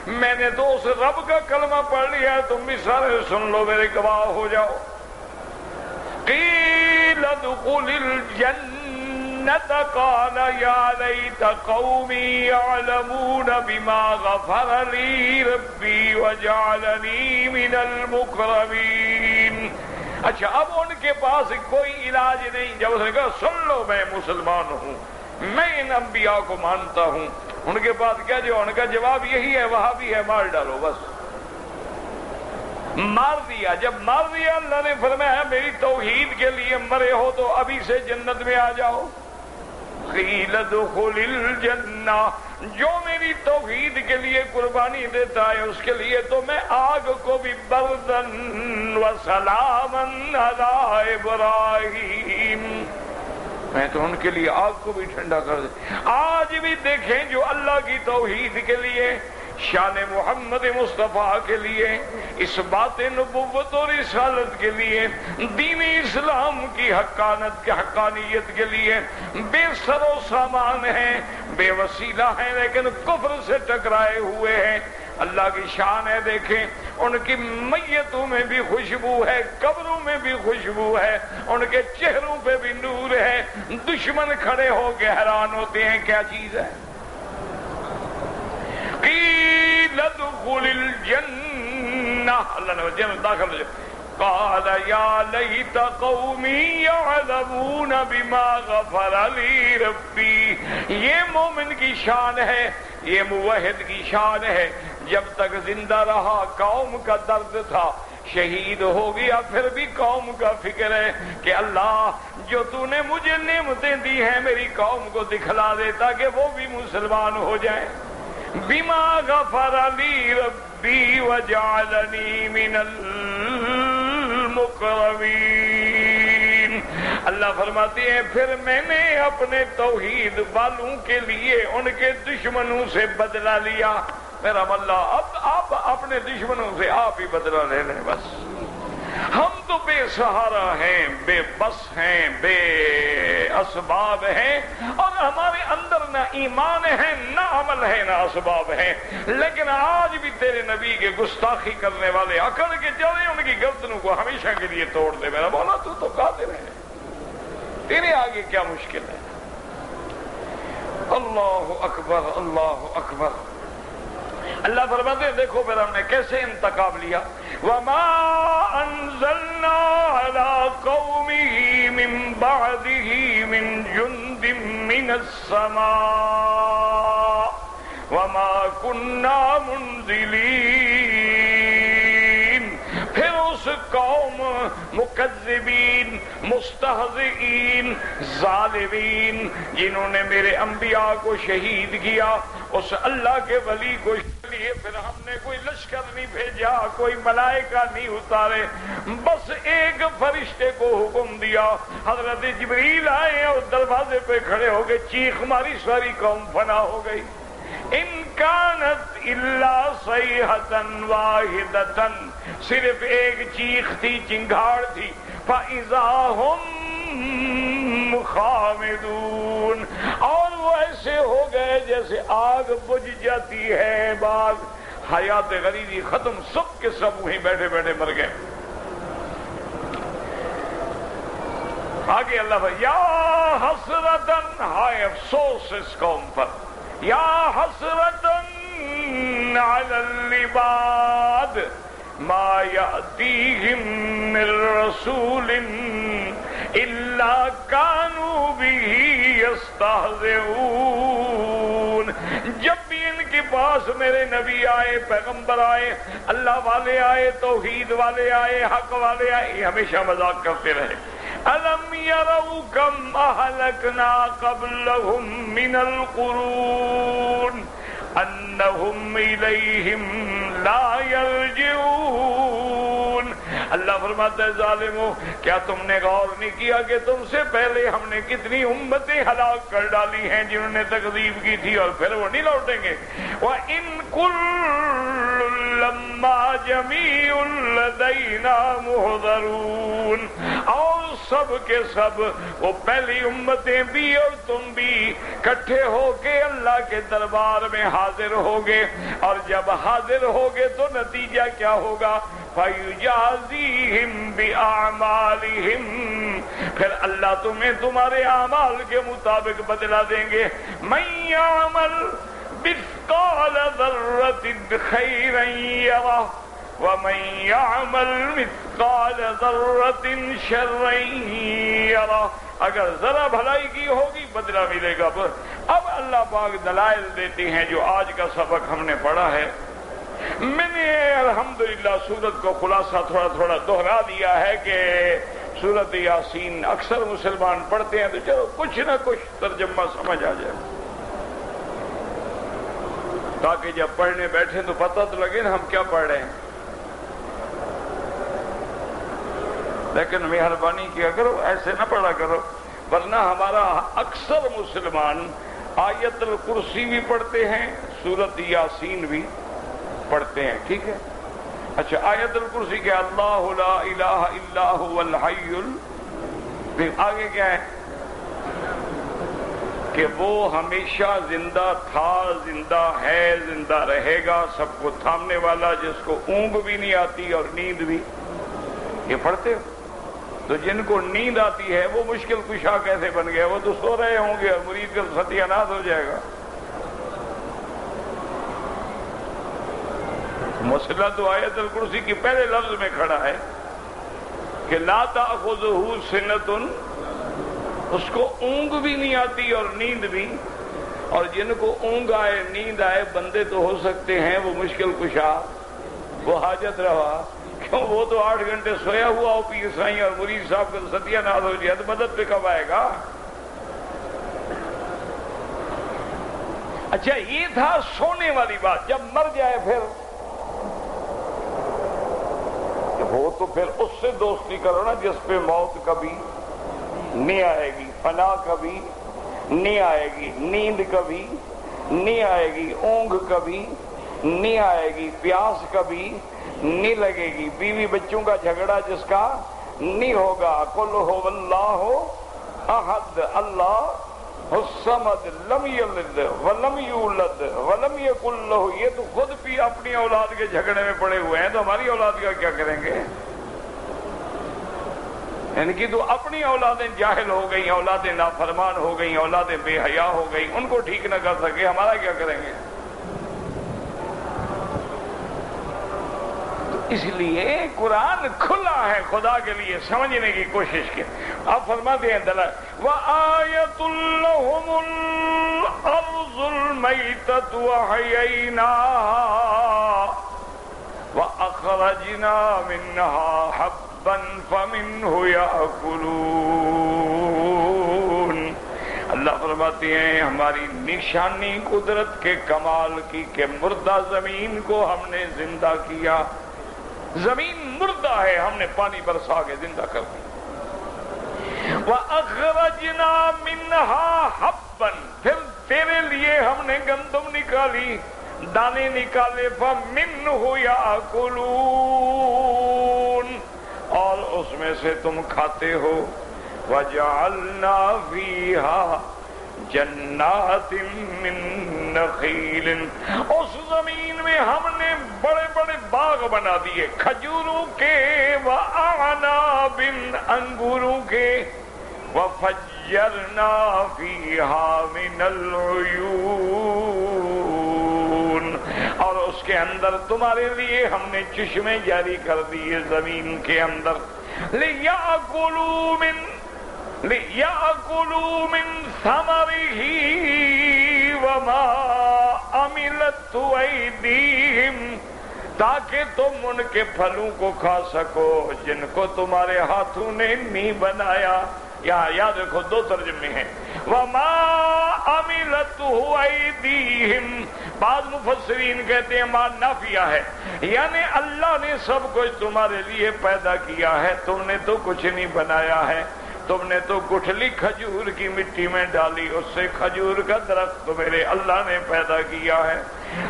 میں نے تو اس رب کا کلمہ پڑھ لیا، تم بھی سارے سن لو، میرے گواہ ہو جاؤ۔ قیل ادخل الجنۃ قال یا لیت قومی یعلمون بما غفر لی ربی وجعلنی من المکرمین۔ اچھا اب ان کے پاس کوئی علاج نہیں، جب اس نے کہا سن لو میں مسلمان ہوں، میں ان انبیاء کو مانتا ہوں، ان کے بعد کیا جو ان کا جواب یہی ہے، وہاں بھی ہے مار ڈالو، بس مار دیا۔ جب مار دیا اللہ نے فرمایا میری توحید کے لیے مرے ہو تو ابھی سے جنت میں آ جاؤ۔ قیل ادخل الجنہ، جو میری توحید کے لیے قربانی دیتا ہے اس کے لیے تو میں آگ کو بھی بردن و سلامن علی ابراہیم، میں تو ان کے لیے آگ کو بھی ٹھنڈا کر دے۔ آج بھی دیکھیں جو اللہ کی توحید کے لیے، شان محمد مصطفیٰ کے لیے، اس بات نبوت اور رسالت کے لیے، دین اسلام کی حقانیت کے لیے بے سر و سامان ہیں، بے وسیلہ ہیں، لیکن کفر سے ٹکرائے ہوئے ہیں۔ اللہ کی شان ہے، دیکھیں ان کی میتوں میں بھی خوشبو ہے، قبروں میں بھی خوشبو ہے، ان کے چہروں پہ بھی نور ہے، دشمن کھڑے ہو کے حیران ہوتے ہیں کیا چیز ہے۔ قیل ادخل الجنہ، اللہ نے جنت داخل ہو جائے۔ قال یا لیت قومی یعلمون بما غفر لی ربی، یہ مومن کی شان ہے، یہ موحد کی شان ہے، جب تک زندہ رہا قوم کا درد تھا، شہید ہو گیا پھر بھی قوم کا فکر ہے کہ اللہ جو تو نے مجھے نعمتیں دی ہیں میری قوم کو دکھلا دے تاکہ وہ بھی مسلمان ہو جائیں۔ بما غفر لی ربی وجعلنی من المقربین۔ اللہ فرماتے ہیں پھر میں نے اپنے توحید والوں کے لیے ان کے دشمنوں سے بدلہ لیا۔ میرا اللہ اب اپنے دشمنوں سے آپ ہی بدلہ لے لیں بس۔ ہم تو بے سہارا ہیں، بے بس ہیں، بے اسباب ہیں، اور ہمارے اندر نہ ایمان ہے نہ عمل ہے نہ اسباب ہیں، لیکن آج بھی تیرے نبی کے گستاخی کرنے والے اکڑ کے چلے ان کی گردنوں کو ہمیشہ کے لیے توڑ دے۔ میرا مولا تو قادر ہے، تیرے آگے کیا مشکل ہے؟ اللہ اکبر، اللہ اکبر۔ اللہ فرماتے ہیں دیکھو پھر ہم نے کیسے انتقام لیا۔ وَمَا أَنزَلْنَا عَلَىٰ قَوْمِهِ مِن بَعْدِهِ مِن جُندٍ مِّنَ السَّمَاءِ وَمَا كُنَّا مُنزِلِينَ۔ پھر اس قوم مکذبین، مستہزئین، ظالمین جنہوں نے میرے انبیاء کو شہید کیا، اس اللہ کے ولی کو لیے پھر ہم نے کوئی لشکر نہیں بھیجا، کوئی ملائکہ نہیں اتارے، بس ایک فرشتے کو حکم دیا، حضرت جبریل آئے اور دروازے پہ کھڑے ہو گئے، چیخ ماری، ساری قوم فنا ہو گئی۔ ان کانت الا صیحۃ واحدۃ، صرف ایک چیخ تھی، چنگھاڑ تھی، فاذا ہم خامدون، اور وہ ایسے ہو گئے جیسے آگ بجھ جاتی ہے، بعد حیات غریزی ختم، سب کے سب وہیں بیٹھے بیٹھے مر گئے۔ آگے اللہ فرماتا یا حسرتن، ہائے افسوس اس قوم پر، یا حسرتن علی العباد ما یأتیہم من رسول الا كانوا به یستہزئون۔ جب بھی ان کے پاس میرے نبی آئے، پیغمبر آئے، اللہ والے آئے، توحید والے آئے، حق والے آئے، یہ ہمیشہ مذاق کرتے رہے۔ أَلَمْ يَرَوْا كَمْ أَهْلَكْنَا قَبْلَهُمْ مِنَ الْقُرُونِ أَنَّهُمْ إِلَيْهِمْ لَا يَرْجِعُونَ۔ اللہ فرماتا ہے ظالموں، کیا تم نے غور نہیں کیا کہ تم سے پہلے ہم نے کتنی امتیں ہلاک کر ڈالی ہیں جنہوں نے تکذیب کی تھی، اور پھر وہ نہیں لوٹیں گے۔ وَإِن كُلٌّ لَمَّا جَمِيعٌ لَدَيْنَا مُحْضَرُونَ، اور سب کے سب وہ پہلی امتیں بھی اور تم بھی اکٹھے ہو کے اللہ کے دربار میں حاضر ہوگے، اور جب حاضر ہوگے تو نتیجہ کیا ہوگا؟ فَيُجَازِيهِمْ بِأَعْمَالِهِمْ، پھر اللہ تمہیں تمہارے اعمال کے مطابق بدلہ دیں گے۔ مَن يَعْمَلْ مِثْقَالَ ذَرَّةٍ خَيْرًا يَرَهُ وَمَن يَعْمَلْ مِثْقَالَ ذَرَّةٍ شَرًّا يَرَهُ۔ اگر ذرا بھلائی کی ہوگی بدلہ ملے گا۔ اب اللہ پاک دلائل دیتے ہیں جو آج کا سبق ہم نے پڑھا ہے۔ میں نے الحمدللہ سورت کو خلاصہ تھوڑا تھوڑا دہرا دیا ہے کہ سورت یاسین اکثر مسلمان پڑھتے ہیں تو چلو کچھ نہ کچھ ترجمہ سمجھ آ جائے، تاکہ جب پڑھنے بیٹھے تو پتہ تو لگے نا ہم کیا پڑھ رہے ہیں۔ لیکن مہربانی کیا کرو، ایسے نہ پڑھا کرو، ورنہ ہمارا اکثر مسلمان آیت الکرسی بھی پڑھتے ہیں، سورت یاسین بھی پڑھتے ہیں، ٹھیک ہے؟ اچھا، آیت الکرسی کیا؟ اللہ لا الہ الا هو الحی پھر آگے کیا ہے کہ وہ ہمیشہ زندہ تھا، زندہ ہے، زندہ رہے گا، سب کو تھامنے والا، جس کو اونگ بھی نہیں آتی اور نیند بھی۔ یہ پڑھتے ہو؟ تو جن کو نیند آتی ہے وہ مشکل کشا کیسے بن گئے؟ وہ تو سو رہے ہوں گے اور مرید کا ستیہ ناش ہو جائے گا۔ مسئلہ تو آیت الکرسی کی پہلے لفظ میں کھڑا ہے کہ لا تأخذہ سنۃ، اس کو اونگ بھی نہیں آتی اور نیند بھی، اور جن کو اونگ آئے نیند آئے بندے تو ہو سکتے ہیں وہ مشکل کشا، وہ حاجت روا، کیوں وہ تو 8 گھنٹے سویا ہوا ہو پیر سائیں اور مرید صاحب کا ستیہ ناز ہو جائے تو مدد پہ کب آئے گا؟ اچھا یہ تھا سونے والی بات، جب مر جائے پھر ہو تو پھر اس سے دوستی کرو نا جس پہ موت کبھی نہیں آئے گی، فنا کبھی نہیں آئے گی، نیند کبھی نہیں آئے گی، اونگ کبھی نہیں آئے گی، پیاس کبھی نہیں لگے گی، بیوی بچوں کا جھگڑا جس کا نہیں ہوگا۔ قل هو اللہ احد اللہ الصمد لم یلد ولم یولد ولم یکن لہ، یہ تو خود بھی اپنی اولاد کے جھگڑے میں پڑے ہوئے ہیں تو ہماری اولاد کا کیا کریں گے؟ ان کی تو اپنی اولادیں جاہل ہو گئی، اولادیں نافرمان ہو گئی، اولادیں بے حیا ہو گئی، ان کو ٹھیک نہ کر سکے، ہمارا کیا کریں گے؟ اس لیے قرآن کھلا ہے خدا کے لیے، سمجھنے کی کوشش کی۔ آپ فرماتے ہیں دلائل وَآیَةٌ لَهُمُ الْأَرْضُ الْمَيْتَةُ وَأَحْيَيْنَاهَا وَأَخْرَجْنَا مِنْهَا حَبًّا فَمِنْهُ يَأْكُلُونَ۔ اللہ فرماتے ہیں ہماری نشانی قدرت کے کمال کی کہ مردہ زمین کو ہم نے زندہ کیا، زمین مردہ ہے ہم نے پانی برسا کے زندہ کر دی۔ وَأَخْرَجْنَا مِنْهَا حَبًّا، پھر تیرے لیے ہم نے گندم نکالی، دانے نکالے، فَمِنْهُ يَأْكُلُونَ، اور اس میں سے تم کھاتے ہو۔ وَجَعَلْنَا فِيهَا جنات من نخیل، اس زمین میں ہم نے بڑے بڑے باغ بنا دیے کھجوروں کے، وَأَعْنَابٍ انگوروں کے، وَفَجَّرْنَا فِيهَا مِنَ الْعُيُونِ، اور اس کے اندر تمہارے لیے ہم نے چشمے جاری کر دیے زمین کے اندر، لِيَأْكُلُوا مِنْ ثَمَرِهِ وَمَا عَمِلَتْهُ أَيْدِيهِمْ، تاکہ تم ان کے پھلوں کو کھا سکو جن کو تمہارے ہاتھوں نے نہیں بنایا۔ یہاں یاد رکھو دو ترجمے ہیں، وَمَا عَمِلَتْهُ أَيْدِيهِمْ، بعض مفسرین کہتے ہیں ماں نافیہ ہے، یعنی اللہ نے سب کچھ تمہارے لیے پیدا کیا ہے، تم نے تو کچھ نہیں بنایا ہے، تم نے تو گٹھلی کھجور کی مٹی میں ڈالی، اس سے کھجور کا درخت میرے اللہ نے پیدا کیا ہے،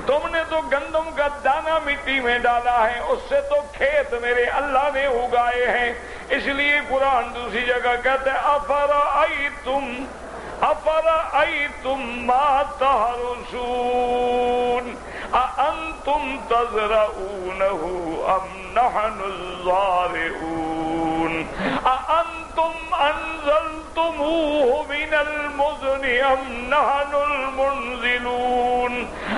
تم نے تو گندم کا دانہ مٹی میں ڈالا ہے، اس سے تو کھیت میرے اللہ نے اگائے ہیں۔ اس لیے قرآن دوسری جگہ کہتے ہیں افرأیتم ما تحرثون اانتم تزرعونه ام نحن الزارعون اانتم انزلتموه من المزن ام نحن المنزلون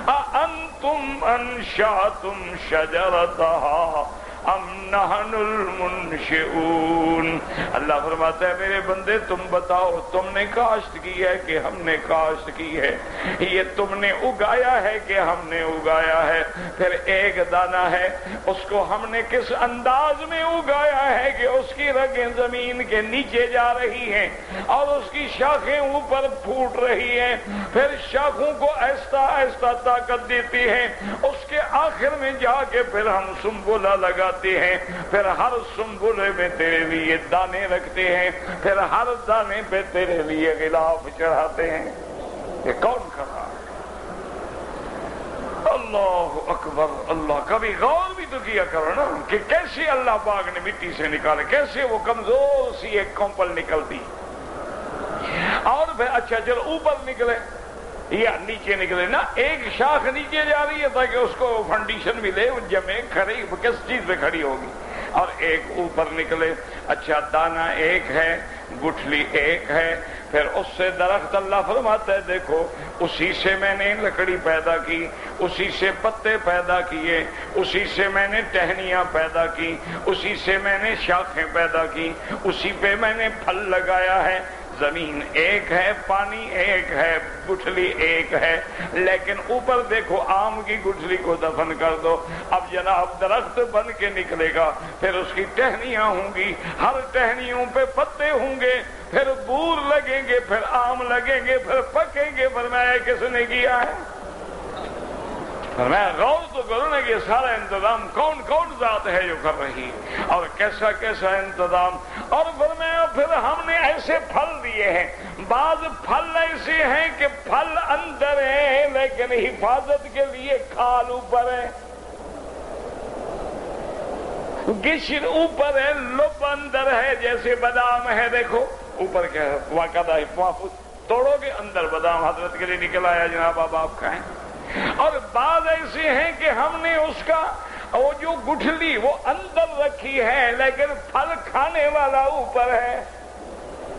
اانتم انشأتم شجرتها ام نحن المنشئون۔ اللہ فرماتا ہے میرے بندے تم بتاؤ تم نے کاشت کی ہے کہ ہم نے کاشت کی ہے، یہ تم نے اگایا ہے کہ ہم نے اگایا ہے، پھر ایک دانہ ہے اس کو ہم نے کس انداز میں اگایا ہے کہ اس کی رگیں زمین کے نیچے جا رہی ہیں اور اس کی شاخیں اوپر پھوٹ رہی ہیں، پھر شاخوں کو آہستہ آہستہ طاقت دیتی ہیں، اس کے آخر میں جا کے پھر ہم سنبلہ لگاتے ہیں، پھر ہر سنبلے میں تیرے لیے دانے رکھتے ہیں، پھر ہر دانے پہ تیرے لیے غلاف چڑھاتے ہیں۔ یہ کون کر رہا ہے؟ اللہ اکبر اللہ۔ کبھی غور بھی تو کیا کرو نا کہ کیسے اللہ پاک نے مٹی سے نکالے، کیسے وہ کمزور سی ایک کمپل نکلتی، اور پھر اچھا چلو اوپر نکلے یا نیچے نکلے نا، ایک شاخ نیچے جا رہی ہے تاکہ اس کو فنڈیشن بھی لے جمے، کھڑی کس چیز پہ کھڑی ہوگی، اور ایک اوپر نکلے، اچھا دانہ ایک ہے، گٹھلی ایک ہے، پھر اس سے درخت اللہ فرماتا ہے دیکھو اسی سے میں نے لکڑی پیدا کی، اسی سے پتے پیدا کیے، اسی سے میں نے ٹہنیاں پیدا کی، اسی سے میں نے شاخیں پیدا کی، اسی پہ میں نے پھل لگایا ہے، زمین ایک ہے، پانی ایک ہے، گٹھلی ایک ہے، لیکن اوپر دیکھو آم کی گٹھلی کو دفن کر دو، اب جناب درخت بن کے نکلے گا، پھر اس کی ٹہنیاں ہوں گی، ہر ٹہنیوں پہ پتے ہوں گے، پھر بور لگیں گے، پھر آم لگیں گے، پھر پکیں گے۔ فرمایا کس نے کیا ہے؟ فرمایا غور تو کرو نا کہ سارا انتظام کون کون ذات ہے جو کر رہی ہے، اور کیسا کیسا انتظام۔ اور فرمایا پھر ہم نے ایسے پھل دیے ہیں، بعض پھل ایسے ہیں کہ پھل اندر ہیں لیکن حفاظت کے لیے کھال اوپر ہے، گشر اوپر ہے، لب اندر ہے، جیسے بادام ہے، دیکھو اوپر کیا ہے، باقاعدہ محفوظ، توڑو گے اندر بادام حضرت کے لیے نکل آیا، جناب اب آپ کھائیں۔ اور بعض ایسے ہیں کہ ہم نے اس کا وہ جو گٹھلی وہ اندر رکھی ہے لیکن پھل کھانے والا اوپر ہے،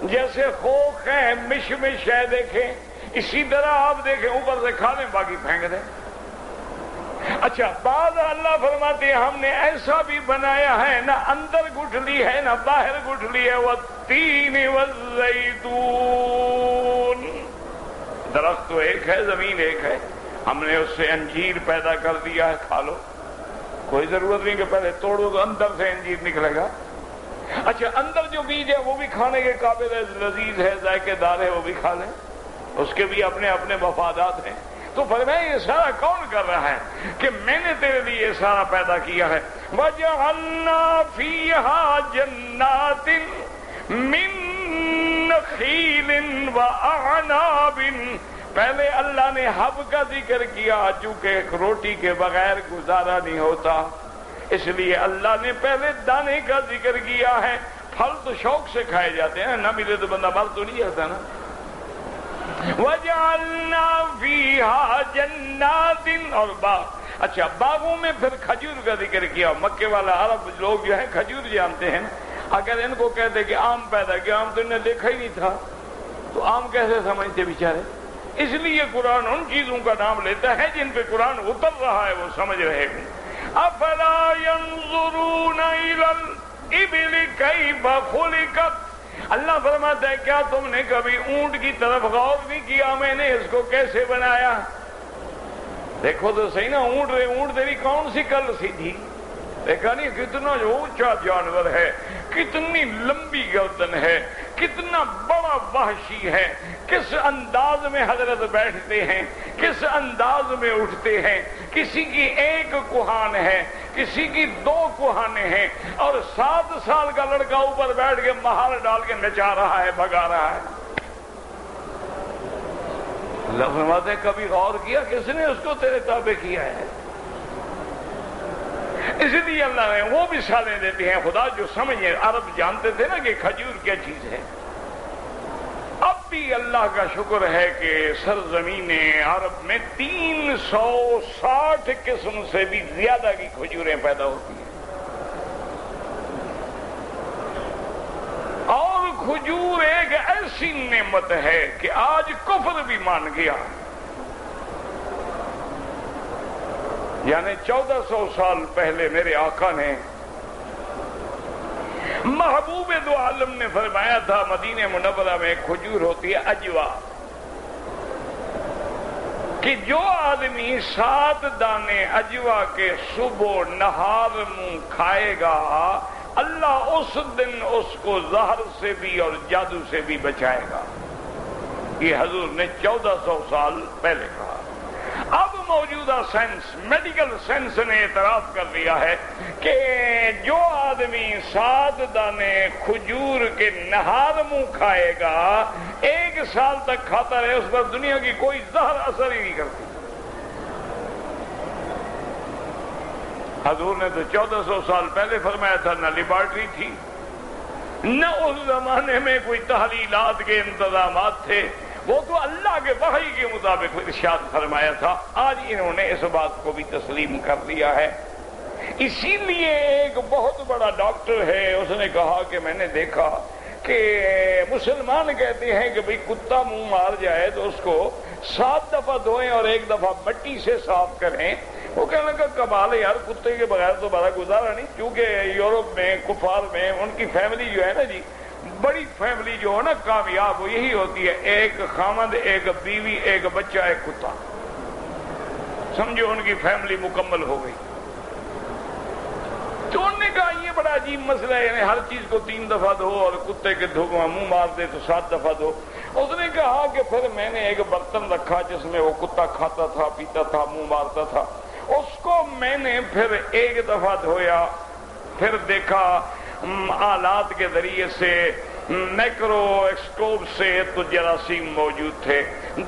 جیسے خوخ ہے، مشمش ہے، دیکھیں اسی طرح آپ دیکھیں اوپر سے کھا لیں باقی پھینک دیں۔ اچھا بعض اللہ فرماتے ہیں ہم نے ایسا بھی بنایا ہے، نہ اندر گٹھلی ہے نہ باہر گٹھلی ہے، والتین والزیتون، درخت تو ایک ہے، زمین ایک ہے، ہم نے اس سے انجیر پیدا کر دیا ہے، کھا لو، کوئی ضرورت نہیں کہ پہلے توڑو تو اندر سے انجیر نکلے گا۔ اچھا اندر جو بیج ہے وہ بھی کھانے کے قابل ہے، لذیذ ہے، ذائقے دار ہے، وہ بھی کھا لیں، اس کے بھی اپنے اپنے مفادات ہیں۔ تو فرمایا یہ سارا کون کر رہا ہے کہ میں نے تیرے لیے یہ سارا پیدا کیا ہے۔ وَجَعَلْنَا فِيهَا جَنَّاتٍ مِّن نَخِيلٍ وَأَعْنَابٍ، پہلے اللہ نے حب کا ذکر کیا چونکہ ایک روٹی کے بغیر گزارا نہیں ہوتا، اس لیے اللہ نے پہلے دانے کا ذکر کیا ہے۔ پھل تو شوق سے کھائے جاتے ہیں، نہ ملے تو بندہ مر تو نہیں جاتا نا۔ وَجَعَلْنَا فِيهَا جَنَّاتٍ، اور باغ، اچھا باغوں میں پھر کھجور کا ذکر کیا۔ مکے والا عرب لوگ جو ہیں کھجور جانتے ہیں، اگر ان کو کہتے کہ آم پیدا کیا، آم تو انہیں دیکھا ہی نہیں تھا تو آم کیسے سمجھتے بیچارے؟ اس لیے قرآن ان چیزوں کا نام لیتا ہے جن پہ قرآن اتر رہا ہے، وہ سمجھ رہے ہیں۔ افلا ينظرون الى الابل كيف خلقت، اللہ فرماتا ہے کیا تم نے کبھی اونٹ کی طرف غور نہیں کیا میں نے اس کو کیسے بنایا؟ دیکھو تو صحیح نا، اونٹ تیری کون سی کل سیدھی، دیکھا نہیں کتنا جو اونچا جانور ہے، کتنی لمبی گردن ہے، کتنا بڑا وحشی ہے، کس انداز میں حضرت بیٹھتے ہیں، کس انداز میں اٹھتے ہیں، کسی کی ایک کوہان ہے، کسی کی 2 کوہانیں ہیں، اور 7 سال کا لڑکا اوپر بیٹھ کے مہار ڈال کے نچا رہا ہے، بھگا رہا ہے۔ اللہ فرماتے ہیں کبھی غور کیا کس نے اس کو تیرے تابع کیا ہے؟ اس لیے اللہ نے وہ مثالیں دیتے ہیں، خدا جو سمجھے، عرب جانتے تھے نا کہ کھجور کیا چیز ہے۔ اب بھی اللہ کا شکر ہے کہ سرزمین عرب میں 360 قسم سے بھی زیادہ کی کھجوریں پیدا ہوتی ہیں، اور کھجور ایک ایسی نعمت ہے کہ آج کفر بھی مان گیا، یعنی 1400 سال پہلے میرے آقا نے، محبوب دو عالم نے فرمایا تھا مدینہ منورہ میں ایک کھجور ہوتی ہے اجوا، کہ جو آدمی 7 دانے اجوا کے صبح نہار منہ کھائے گا اللہ اس دن اس کو زہر سے بھی اور جادو سے بھی بچائے گا۔ یہ حضور نے 1400 سال پہلے کہا۔ اب موجودہ سائنس، میڈیکل سائنس نے اعتراف کر لیا ہے کہ جو آدمی 7 دانے کھجور کے نہار منہ کھائے گا 1 سال تک کھاتا رہے، اس پر دنیا کی کوئی زہر اثر ہی نہیں کرتی۔ حضور نے تو 1400 سال پہلے فرمایا تھا، نہ لیبارٹری تھی، نہ اس زمانے میں کوئی تحلیلات کے انتظامات تھے، وہ تو اللہ کے وحی کے مطابق ارشاد فرمایا تھا۔ آج انہوں نے اس بات کو بھی تسلیم کر لیا ہے۔ اسی لیے ایک بہت بڑا ڈاکٹر ہے، اس نے کہا کہ میں نے دیکھا کہ مسلمان کہتے ہیں کہ بھئی کتا منہ مار جائے تو اس کو 7 دفعہ دھوئیں اور 1 دفعہ مٹی سے صاف کریں۔ وہ کہنے لگا کمال ہے یار، کتے کے بغیر تو بڑا گزارا نہیں، کیونکہ یورپ میں کفار میں ان کی فیملی جو ہے نا جی، بڑی فیملی جو ہو نا کامیاب وہ یہی ہوتی ہے، ایک خامد، ایک بیوی، ایک بچہ، ایک کتا، سمجھو ان کی فیملی مکمل ہو گئی۔ تو انہوں نے کہا یہ بڑا عجیب مسئلہ ہے، یعنی ہر چیز کو 3 دفعہ دھو اور کتے کے دھوکہ منہ مار دے تو 7 دفعہ دھو۔ اس نے کہا کہ پھر میں نے ایک برتن رکھا جس میں وہ کتا کھاتا تھا، پیتا تھا، منہ مارتا تھا، اس کو میں نے پھر 1 دفعہ دھویا، پھر دیکھا آلات کے ذریعے سے، میکرو ایکسکوپ سے تو جراثیم موجود تھے،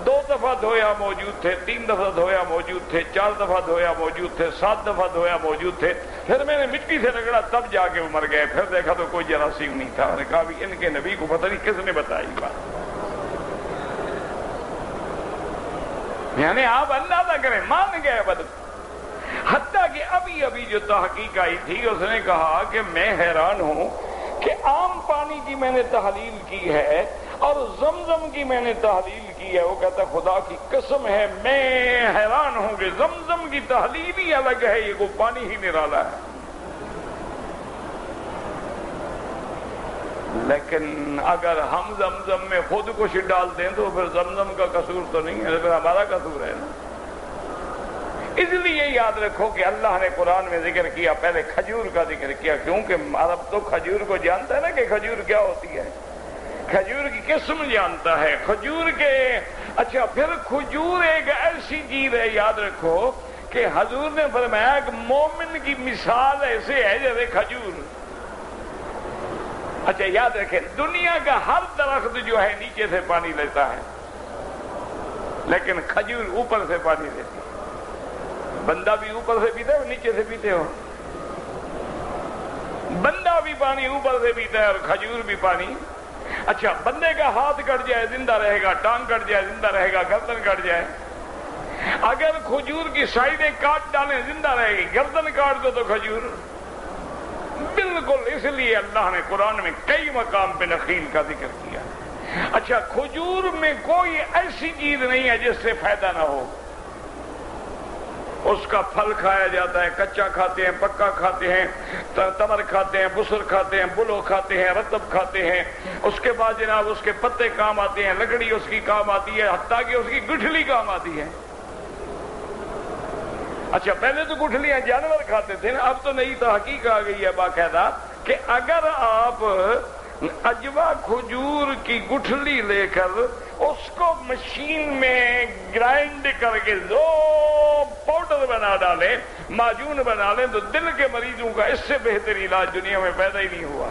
2 دفعہ دھویا موجود تھے، 3 دفعہ دھویا موجود تھے، 4 دفعہ دھویا موجود تھے، 7 دفعہ دھویا موجود تھے، پھر میں نے مٹی سے رگڑا تب جا کے وہ مر گئے، پھر دیکھا تو کوئی جراثیم نہیں تھا۔ میں نے کہا بھی ان کے نبی کو پتہ نہیں کس نے بتائی بات، یعنی آپ اندازہ کریں مان گئے بدل۔ حتیٰ کہ ابھی جو تحقیق آئی تھی اس نے کہا کہ میں حیران ہوں کہ عام پانی کی میں نے تحلیل کی ہے اور زمزم کی میں نے تحلیل کی ہے، وہ کہتا خدا کی قسم ہے میں حیران ہوں کہ زمزم کی تحلیل ہی الگ ہے، یہ کو پانی ہی نرالا ہے۔ لیکن اگر ہم زمزم میں خود کچھ ڈال دیں تو پھر زمزم کا قصور تو نہیں ہے، پھر ہمارا قصور ہے نا۔ اس لیے یاد رکھو کہ اللہ نے قرآن میں ذکر کیا، پہلے کھجور کا ذکر کیا، کیونکہ عرب تو کھجور کو جانتا ہے نا کہ کھجور کیا ہوتی ہے، کھجور کی قسم جانتا ہے، کھجور کے اچھا پھر کھجور ایک ایسی چیز ہے یاد رکھو کہ حضور نے فرمایا کہ مومن کی مثال ایسے ہے جیسے کھجور۔ اچھا یاد رکھیں دنیا کا ہر درخت جو ہے نیچے سے پانی لیتا ہے، لیکن کھجور اوپر سے پانی لیتی ہے۔ بندہ بھی اوپر سے پیتا ہے، نیچے سے پیتے ہو؟ بندہ بھی پانی اوپر سے پیتا ہے اور کھجور بھی پانی۔ اچھا بندے کا ہاتھ کٹ جائے زندہ رہے گا، ٹانگ کٹ جائے زندہ رہے گا، گردن کٹ جائے، اگر کھجور کی سائیڈیں کاٹ ڈالیں زندہ رہے گی، گردن کاٹ دو تو کھجور بالکل۔ اس لیے اللہ نے قرآن میں کئی مقام پہ نخیل کا ذکر کیا۔ اچھا کھجور میں کوئی ایسی چیز نہیں ہے جس سے فائدہ نہ ہو، اس کا پھل کھایا جاتا ہے، کچا کھاتے ہیں، پکا کھاتے ہیں، تمر کھاتے ہیں، بسر کھاتے ہیں، بلو کھاتے ہیں، رطب کھاتے ہیں، اس کے بعد جناب اس کے پتے کام آتے ہیں، لکڑی اس کی کام آتی ہے، حتیٰ کہ اس کی گٹھلی کام آتی ہے۔ اچھا پہلے تو گٹھلیاں جانور کھاتے تھے نا، اب تو نئی تحقیق آ گئی ہے باقاعدہ کہ اگر آپ اجوا کھجور کی گٹھلی لے کر اس کو مشین میں گرائنڈ کر کے جو پاؤڈر بنا ڈالیں، معجون بنا لیں، تو دل کے مریضوں کا اس سے بہتر علاج دنیا میں پیدا ہی نہیں ہوا۔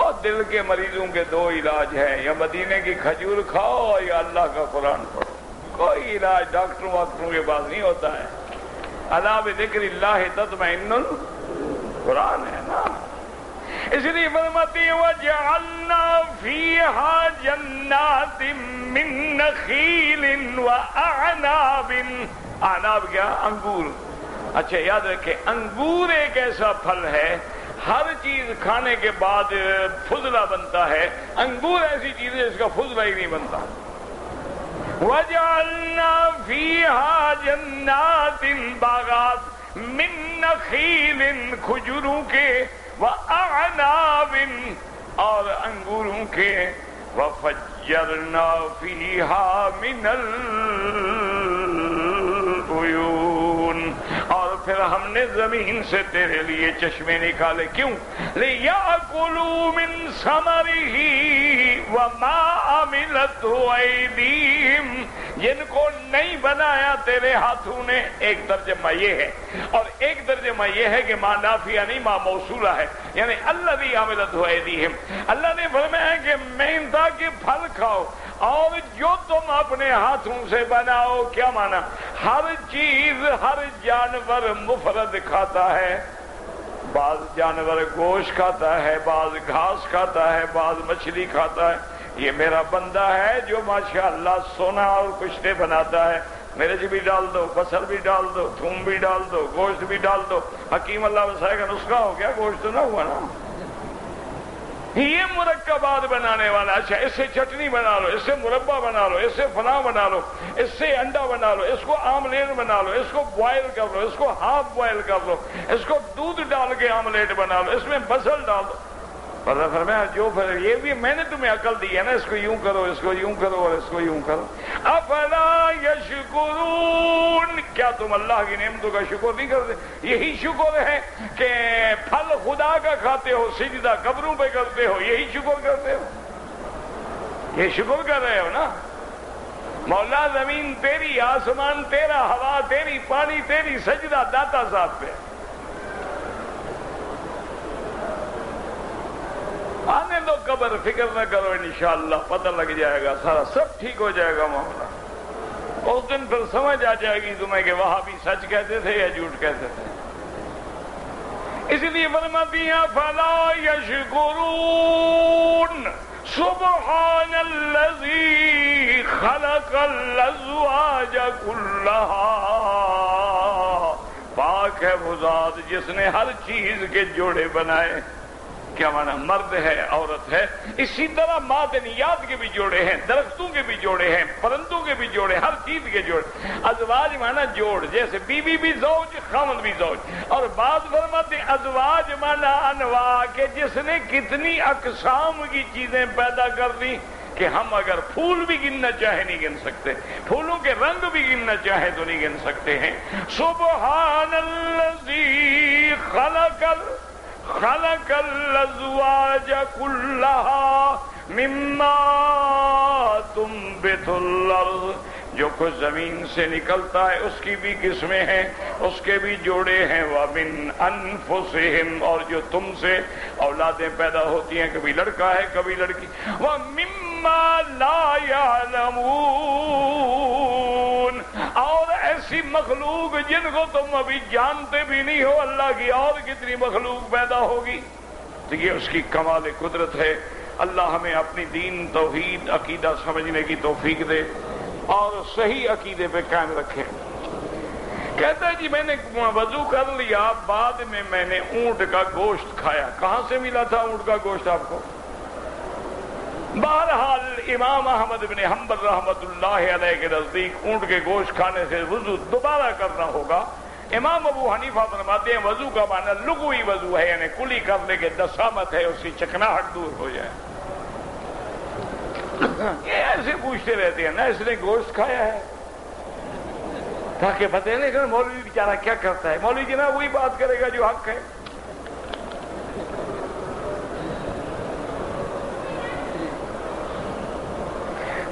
اور دل کے مریضوں کے 2 علاج ہیں، یا مدینے کی کھجور کھاؤ یا اللہ کا قرآن پڑھو۔ کوئی علاج ڈاکٹروں کے پاس نہیں ہوتا ہے۔ الا بذکر اللہ تطمئن القرآن ہے نا۔ اس لیے فرماتے ہیں وَجَعَلْنَا فِيهَا جَنَّاتٍ مِّن نَخِيلٍ وَأَعْنَابٍ۔ اعناب کیا؟ انگور۔ اچھا یاد رکھیں انگور ایک ایسا پھل ہے، ہر چیز کھانے کے بعد فضلہ بنتا ہے، انگور ایسی چیز ہے جس کا فضلہ ہی نہیں بنتا۔ وَجَعَلْنَا فِيهَا جَنَّاتٍ باغات مِن نَخِيلٍ کھجوروں کے، وَأَعْنَابٍ اور انگوروں کے، وَفَجَّرْنَا فِيهَا مِنَ الْعُيُونِ اور پھر ہم نے زمین سے تیرے لیے چشمے نکالے، کیوں؟ لِيَأْكُلُوا مِن ثَمَرِهِ وَمَا عَمِلَتْهُ أَيْدِيهِمْ جن کو نہیں بنایا تیرے ہاتھوں نے، ایک ترجمہ یہ ہے، اور ایک ترجمہ یہ ہے کہ ماں نافیہ نہیں ماں موصولہ ہے، یعنی الذی عملتہ ایدیہم۔ اللہ نے فرمایا کہ مہنتا کے پھل کھاؤ اور جو تم اپنے ہاتھوں سے بناؤ۔ کیا مانا؟ ہر چیز ہر جانور مفرد کھاتا ہے، بعض جانور گوشت کھاتا ہے، بعض گھاس کھاتا ہے، بعض مچھلی کھاتا ہے۔ یہ میرا بندہ ہے جو ماشاءاللہ سونا اور کشتے بناتا ہے، مرچ بھی ڈال دو، بصل بھی ڈال دو، تھوم بھی ڈال دو، گوشت بھی ڈال دو، حکیم اللہ وسائے کا نسخہ ہو گیا، گوشت تو نہ ہوا نا۔ یہ مرکبات بنانے والا، اچھا اس سے چٹنی بنا لو، اس سے مربع بنا لو، اس سے فلاں بنا لو، اس سے انڈا بنا لو، اس کو آملیٹ بنا لو، اس کو بوائل کر لو، اس کو ہاف بوائل کر لو، اس کو دودھ ڈال کے آملیٹ بنا لو، اس میں بصل ڈال دو۔ اللہ فرمایا جو پھر یہ بھی میں نے تمہیں عقل دی ہے نا، اس کو یوں کرو، اس کو یوں کرو، اور اس کو یوں کرو۔ افلا یشکرون، کیا تم اللہ کی نعمتوں کا شکر نہیں کرتے؟ یہی شکر ہے کہ پھل خدا کا کھاتے ہو، سجدہ قبروں پہ کرتے ہو، یہی شکر کرتے ہو؟ یہ شکر کر رہے ہو نا؟ مولا زمین تیری، آسمان تیرا، ہوا تیری، پانی تیری، سجدہ داتا صاحب پہ۔ آنے دو قبر، فکر نہ کرو، انشاءاللہ پتہ لگ جائے گا، سارا سب ٹھیک ہو جائے گا معاملہ۔ اس دن پھر سمجھ آ جائے گی تمہیں کہ وہاں بھی سچ کہتے تھے یا جھوٹ کہتے تھے۔ اس لیے فرماتی ہیں فلا یشکرون سبحان الذی خلق الازواج کلھا، پاک ہے وہ ذات جس نے ہر چیز کے جوڑے بنائے۔ کیا معنی؟ مرد ہے، عورت ہے، اسی طرح معدنیات کے بھی جوڑے ہیں، درختوں کے بھی جوڑے ہیں، پرندوں کے بھی جوڑے، ہر چیز کے جوڑے۔ ازواج معنی جوڑ، جیسے بیوی بھی زوج، خامد بھی زوج۔ اور بعض فرماتے ازواج معنی انواع، کہ جس نے کتنی اقسام کی چیزیں پیدا کر دی کہ ہم اگر پھول بھی گننا چاہیں نہیں گن سکتے، پھولوں کے رنگ بھی گننا چاہیں تو نہیں گن سکتے ہیں۔ سبحان الذی خلق الازواج کلھا مما تنبت الارض، جو کچھ زمین سے نکلتا ہے اس کی بھی قسمیں ہیں، اس کے بھی جوڑے ہیں۔ وَمِنْ أَنفُسِهِمْ، اور جو تم سے اولادیں پیدا ہوتی ہیں، کبھی لڑکا ہے کبھی لڑکی۔ وَمِمَّا لَا يَعْلَمُونَ، اور ایسی مخلوق جن کو تم ابھی جانتے بھی نہیں ہو، اللہ کی اور کتنی مخلوق پیدا ہوگی۔ تو یہ اس کی کمال قدرت ہے۔ اللہ ہمیں اپنی دین، توحید، عقیدہ سمجھنے کی توفیق دے اور صحیح عقیدے پہ قائم رکھے۔ کہتا ہے جی میں نے وضو کر لیا، بعد میں نے اونٹ کا گوشت کھایا۔ کہاں سے ملا تھا اونٹ کا گوشت آپ کو؟ بہرحال امام احمد بن حنبل رحمۃ اللہ علیہ کے نزدیک اونٹ کے گوشت کھانے سے وضو دوبارہ کرنا ہوگا۔ امام ابو حنیفہ فرماتے ہیں وضو کا معنی لغوی وضو ہے، یعنی کلی کرنے کے دسامت ہے، اس کی چکناہٹ دور ہو جائے۔ یہ ایسے پوچھتے رہتے ہیں نا اس نے گوشت کھایا ہے، تاکہ پتہ نہیں کہ مولوی بیچارہ کیا کرتا ہے۔ مولوی جناب وہی بات کرے گا جو حق ہے۔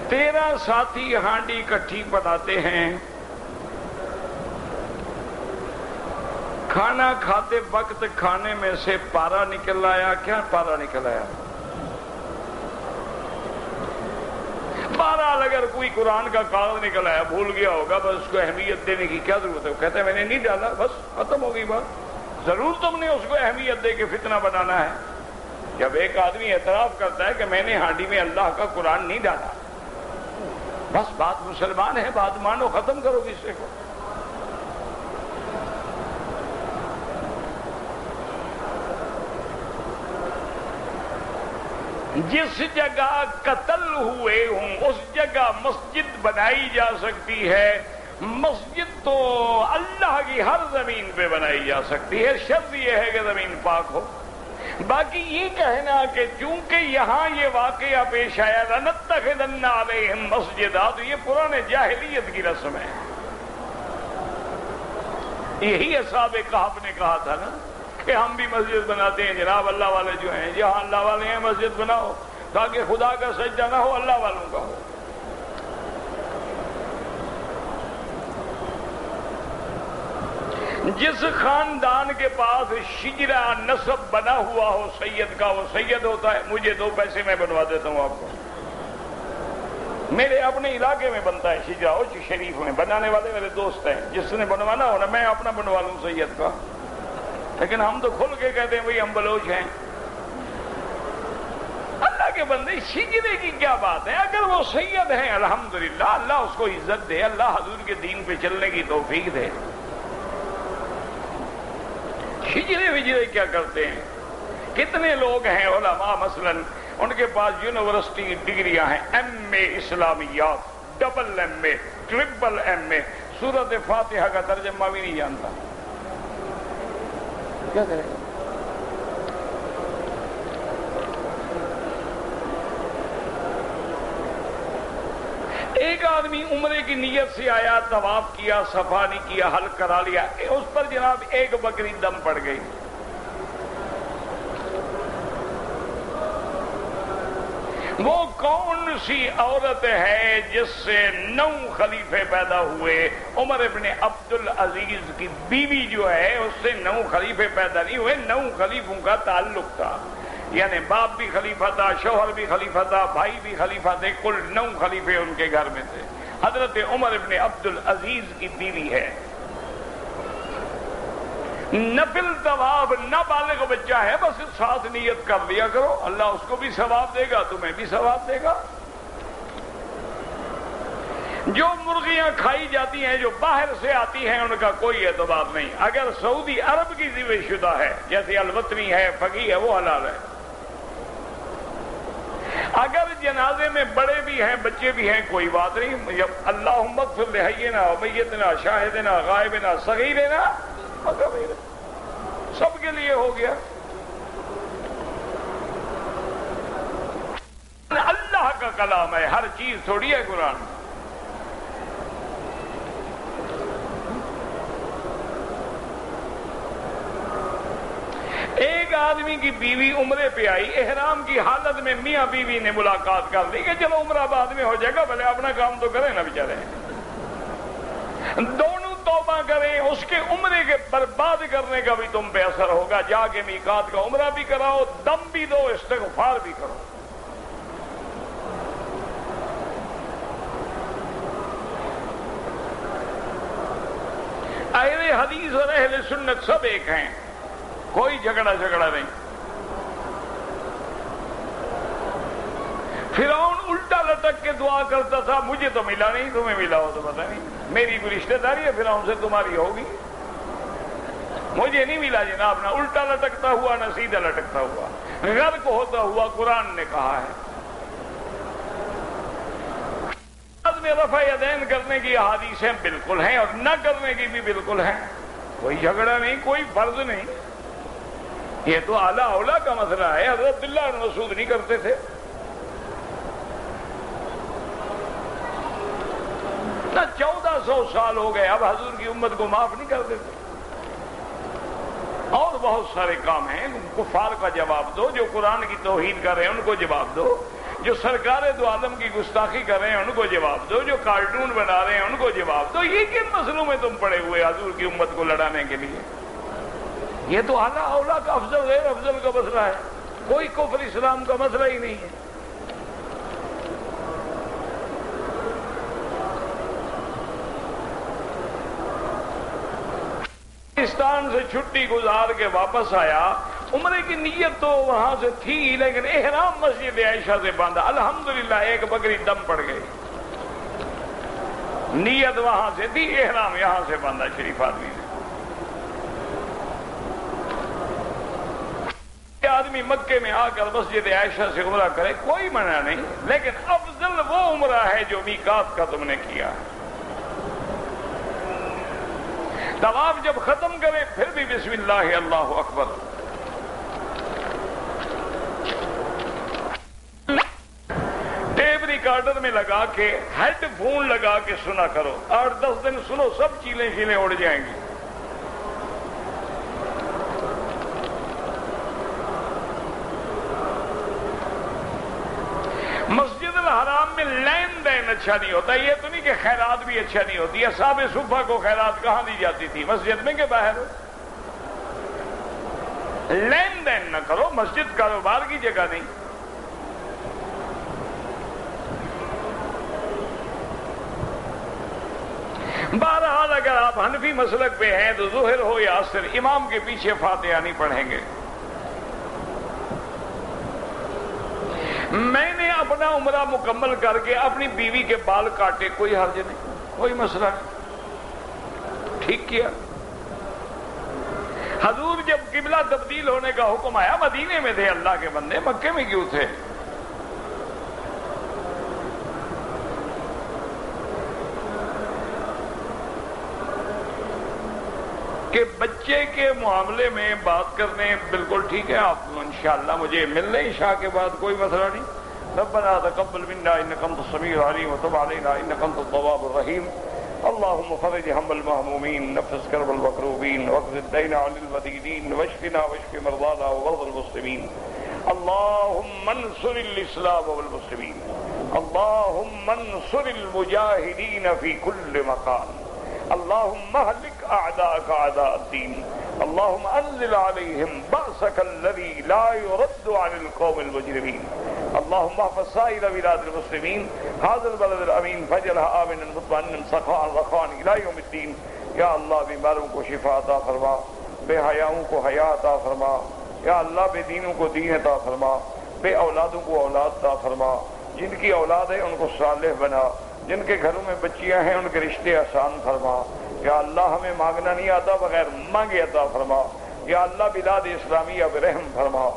تیرا ساتھی ہانڈی کٹھی بناتے ہیں، کھانا کھاتے وقت کھانے میں سے پارا نکل آیا۔ کیا پارا نکل آیا؟ بہرحال اگر کوئی قرآن کا کاغذ نکل آیا، بھول گیا ہوگا، بس اس کو اہمیت دینے کی کیا ضرورت ہے؟ وہ کہتا ہے میں نے نہیں ڈالا، بس ختم ہو گئی بات۔ ضرور تم نے اس کو اہمیت دے کے فتنہ بنانا ہے۔ جب ایک آدمی اعتراف کرتا ہے کہ میں نے ہانڈی میں اللہ کا قرآن نہیں ڈالا، بس بات مسلمان ہے، بات مانو، ختم کرو کسی کو۔ جس جگہ قتل ہوئے ہوں اس جگہ مسجد بنائی جا سکتی ہے۔ مسجد تو اللہ کی ہر زمین پہ بنائی جا سکتی ہے، شرط یہ ہے کہ زمین پاک ہو۔ باقی یہ کہنا کہ چونکہ یہاں یہ واقعہ پیش آیا لَنَتَّخِذَنَّ عَلَيْهِمْ مَسْجِدًا، تو یہ پرانے جاہلیت کی رسم ہے۔ یہی اصحاب کہف نے کہا تھا نا کہ ہم بھی مسجد بناتے ہیں، جناب اللہ والے جو ہیں جہاں اللہ والے ہیں مسجد بناؤ، تاکہ خدا کا سجدہ نہ ہو، اللہ والوں کا ہو۔ جس خاندان کے پاس شجرہ نسب بنا ہوا ہو سید کا، وہ سید ہوتا ہے۔ مجھے 2 پیسے میں بنوا دیتا ہوں آپ کو، میرے اپنے علاقے میں بنتا ہے شجرہ، اوچ شریف میں بنانے والے میرے دوست ہیں، جس نے بنوانا ہو نا میں اپنا بنوا لوں سید کا۔ لیکن ہم تو کھل کے کہتے ہیں بھئی ہم بلوچ ہیں۔ اللہ کے بندے شجرے کی کیا بات ہے؟ اگر وہ سید ہیں الحمدللہ، اللہ اس کو عزت دے، اللہ حضور کے دین پہ چلنے کی توفیق دے۔ شجرے وجرے کیا کرتے ہیں؟ کتنے لوگ ہیں علماء مثلا ان کے پاس یونیورسٹی ڈگریاں ہیں، ایم اے اسلامیات، ڈبل ایم اے، ٹرپل ایم اے، سورۃ فاتحہ کا ترجمہ بھی نہیں جانتا، کیا کرے گا؟ ایک آدمی عمرے کی نیت سے آیا، طواف کیا، صفا نہیں کیا، حلق کرا لیا، اس پر جناب ایک بکری دم پڑ گئی۔ وہ کون سی عورت ہے جس سے 9 خلیفے پیدا ہوئے؟ عمر ابن عبد العزیز کی بیوی جو ہے اس سے 9 خلیفے پیدا نہیں ہوئے، 9 خلیفوں کا تعلق تھا، یعنی باپ بھی خلیفہ تھا، شوہر بھی خلیفہ تھا، بھائی بھی خلیفہ تھے، کل 9 خلیفے ان کے گھر میں تھے۔ حضرت عمر ابن عبد العزیز کی بیوی ہے۔ نفل طواف، نابالغ بچہ ہے، بس ساتھ نیت کر لیا کرو، اللہ اس کو بھی ثواب دے گا، تمہیں بھی ثواب دے گا۔ جو مرغیاں کھائی جاتی ہیں جو باہر سے آتی ہیں ان کا کوئی اعتبار نہیں، اگر سعودی عرب کی ذبح شدہ ہے جیسے الوطنی ہے، فقی ہے، وہ حلال ہے۔ اگر جنازے میں بڑے بھی ہیں بچے بھی ہیں کوئی بات نہیں، جب اللہم اغفر لحینا ومیتنا شاہدنا غائبنا صغیرنا وکبیرنا، سب کے لیے ہو گیا۔ اللہ کا کلام ہے، ہر چیز تھوڑی ہے قرآن۔ ایک آدمی کی بیوی عمرے پہ آئی، احرام کی حالت میں میاں بیوی نے ملاقات کر لی کہ چلو عمرہ بعد میں ہو جائے گا، بھلے اپنا کام تو کریں نا بیچارے۔ دونوں توبہ کریں، اس کے عمرے کے برباد کرنے کا بھی تم پہ اثر ہوگا، جا کے میقات کا عمرہ بھی کراؤ، دم بھی دو، استغفار بھی کرو۔ اہل حدیث اور اہل سنت سب ایک ہیں، کوئی جھگڑا نہیں۔ فرعون الٹا لٹک کے دعا کرتا تھا، مجھے تو ملا نہیں، تمہیں ملا ہو تو پتہ نہیں، میری کوئی رشتہ داری ہے فرعون سے تمہاری ہوگی، مجھے نہیں ملا جناب، نہ الٹا لٹکتا ہوا نہ سیدھا لٹکتا ہوا، غرق ہوتا ہوا، قرآن نے کہا ہے۔ میں رفع یدین کرنے کی احادیثیں بالکل ہیں اور نہ کرنے کی بھی بالکل ہیں، کوئی جھگڑا نہیں، کوئی فرض نہیں، یہ تو اعلیٰ اولا کا مسئلہ ہے۔ حضرت عبداللہ بن مسعود نہیں کرتے تھے، نہ 1400 سال ہو گئے، اب حضور کی امت کو معاف نہیں کر دیتے۔ اور بہت سارے کام ہیں، کفار کا جواب دو، جو قرآن کی توہین کر رہے ہیں ان کو جواب دو، جو سرکار دو عالم کی گستاخی کر رہے ہیں ان کو جواب دو، جو کارٹون بنا رہے ہیں ان کو جواب دو۔ یہ کن مسئلوں میں تم پڑے ہوئے حضور کی امت کو لڑانے کے لیے؟ یہ تو اعلیٰ اولا کا افضل غیر افضل کا مسئلہ ہے، کوئی کفر اسلام کا مسئلہ ہی نہیں ہے۔ پاکستان سے چھٹی گزار کے واپس آیا، عمرے کی نیت تو وہاں سے تھی لیکن احرام مسجد عائشہ سے باندھا، الحمدللہ ایک بکری دم پڑ گئی، نیت وہاں سے تھی، احرام یہاں سے باندھا شریف آدمی نے۔ آدمی مکے میں آ کر مسجد عائشہ سے عمرہ کرے کوئی منع نہیں، لیکن افضل وہ عمرہ ہے جو میقات کا تم نے کیا ہے۔ طواف جب ختم کرے پھر بھی بسم اللہ اللہ اکبر، ٹیپ ریکارڈر میں لگا کے ہیڈ فون لگا کے سنا کرو، 8-10 دن سنو، سب چیلیں اڑ جائیں گی۔ مسجد الحرام میں لین دین اچھا نہیں ہوتا، یہ تو نہیں کہ خیرات بھی اچھا نہیں ہوتی۔ اصحاب صفہ کو خیرات کہاں دی جاتی تھی؟ مسجد میں کہ باہر؟ لین دین نہ کرو، مسجد کاروبار کی جگہ نہیں۔ بہرحال اگر آپ حنفی مسلک پہ ہیں تو ظہر ہو یا عصر امام کے پیچھے فاتحہ نہیں پڑھیں گے۔ میں نے اپنا عمرہ مکمل کر کے اپنی بیوی کے بال کاٹے، کوئی حرج نہیں، کوئی مسئلہ نہیں، ٹھیک کیا۔ حضور جب قبلہ تبدیل ہونے کا حکم آیا مدینے میں تھے اللہ کے بندے، مکے میں کیوں تھے؟ کہ بچے کے معاملے میں بات کرنے بالکل ٹھیک ہے، آپ انشاءاللہ مجھے مل لیں عشاء کے بعد، کوئی مسئلہ نہیں۔ ربنا تقبل منا انك انت السميع العليم وتب علينا انك انت التواب الرحيم اللهم فرج هم المهمومين نفس كرب المكروبين واقض الدين عن المدينين واشفنا واشف مرضانا ومرضى المسلمين اللهم انصر الاسلام والمسلمين اللهم انصر المجاهدين في كل مكان اللهم اهلك اعداءك اعداء الدين اللهم انزل عليهم بأسك الذي لا يرد عن القوم المجرمين اللهم احفظ سائر بلاد المسلمين هذا البلد الامين فاجعلها امنا مطمئنا سخاء رخاء الى يوم الدين یا اللہ بیماروں کو شفا عطا فرما، بے حیاؤں کو حیا عطا فرما، یا اللہ بے دینوں کو دین عطا فرما، بے اولادوں کو اولاد عطا فرما، جن کی اولاد ہے ان کو صالح بنا، جن کے گھروں میں بچیاں ہیں ان کے رشتے آسان فرما، یا اللہ ہمیں مانگنا نہیں آتا بغیر مانگے عطا فرما، یا اللہ بلاد اسلامیہ پہ رحم فرما۔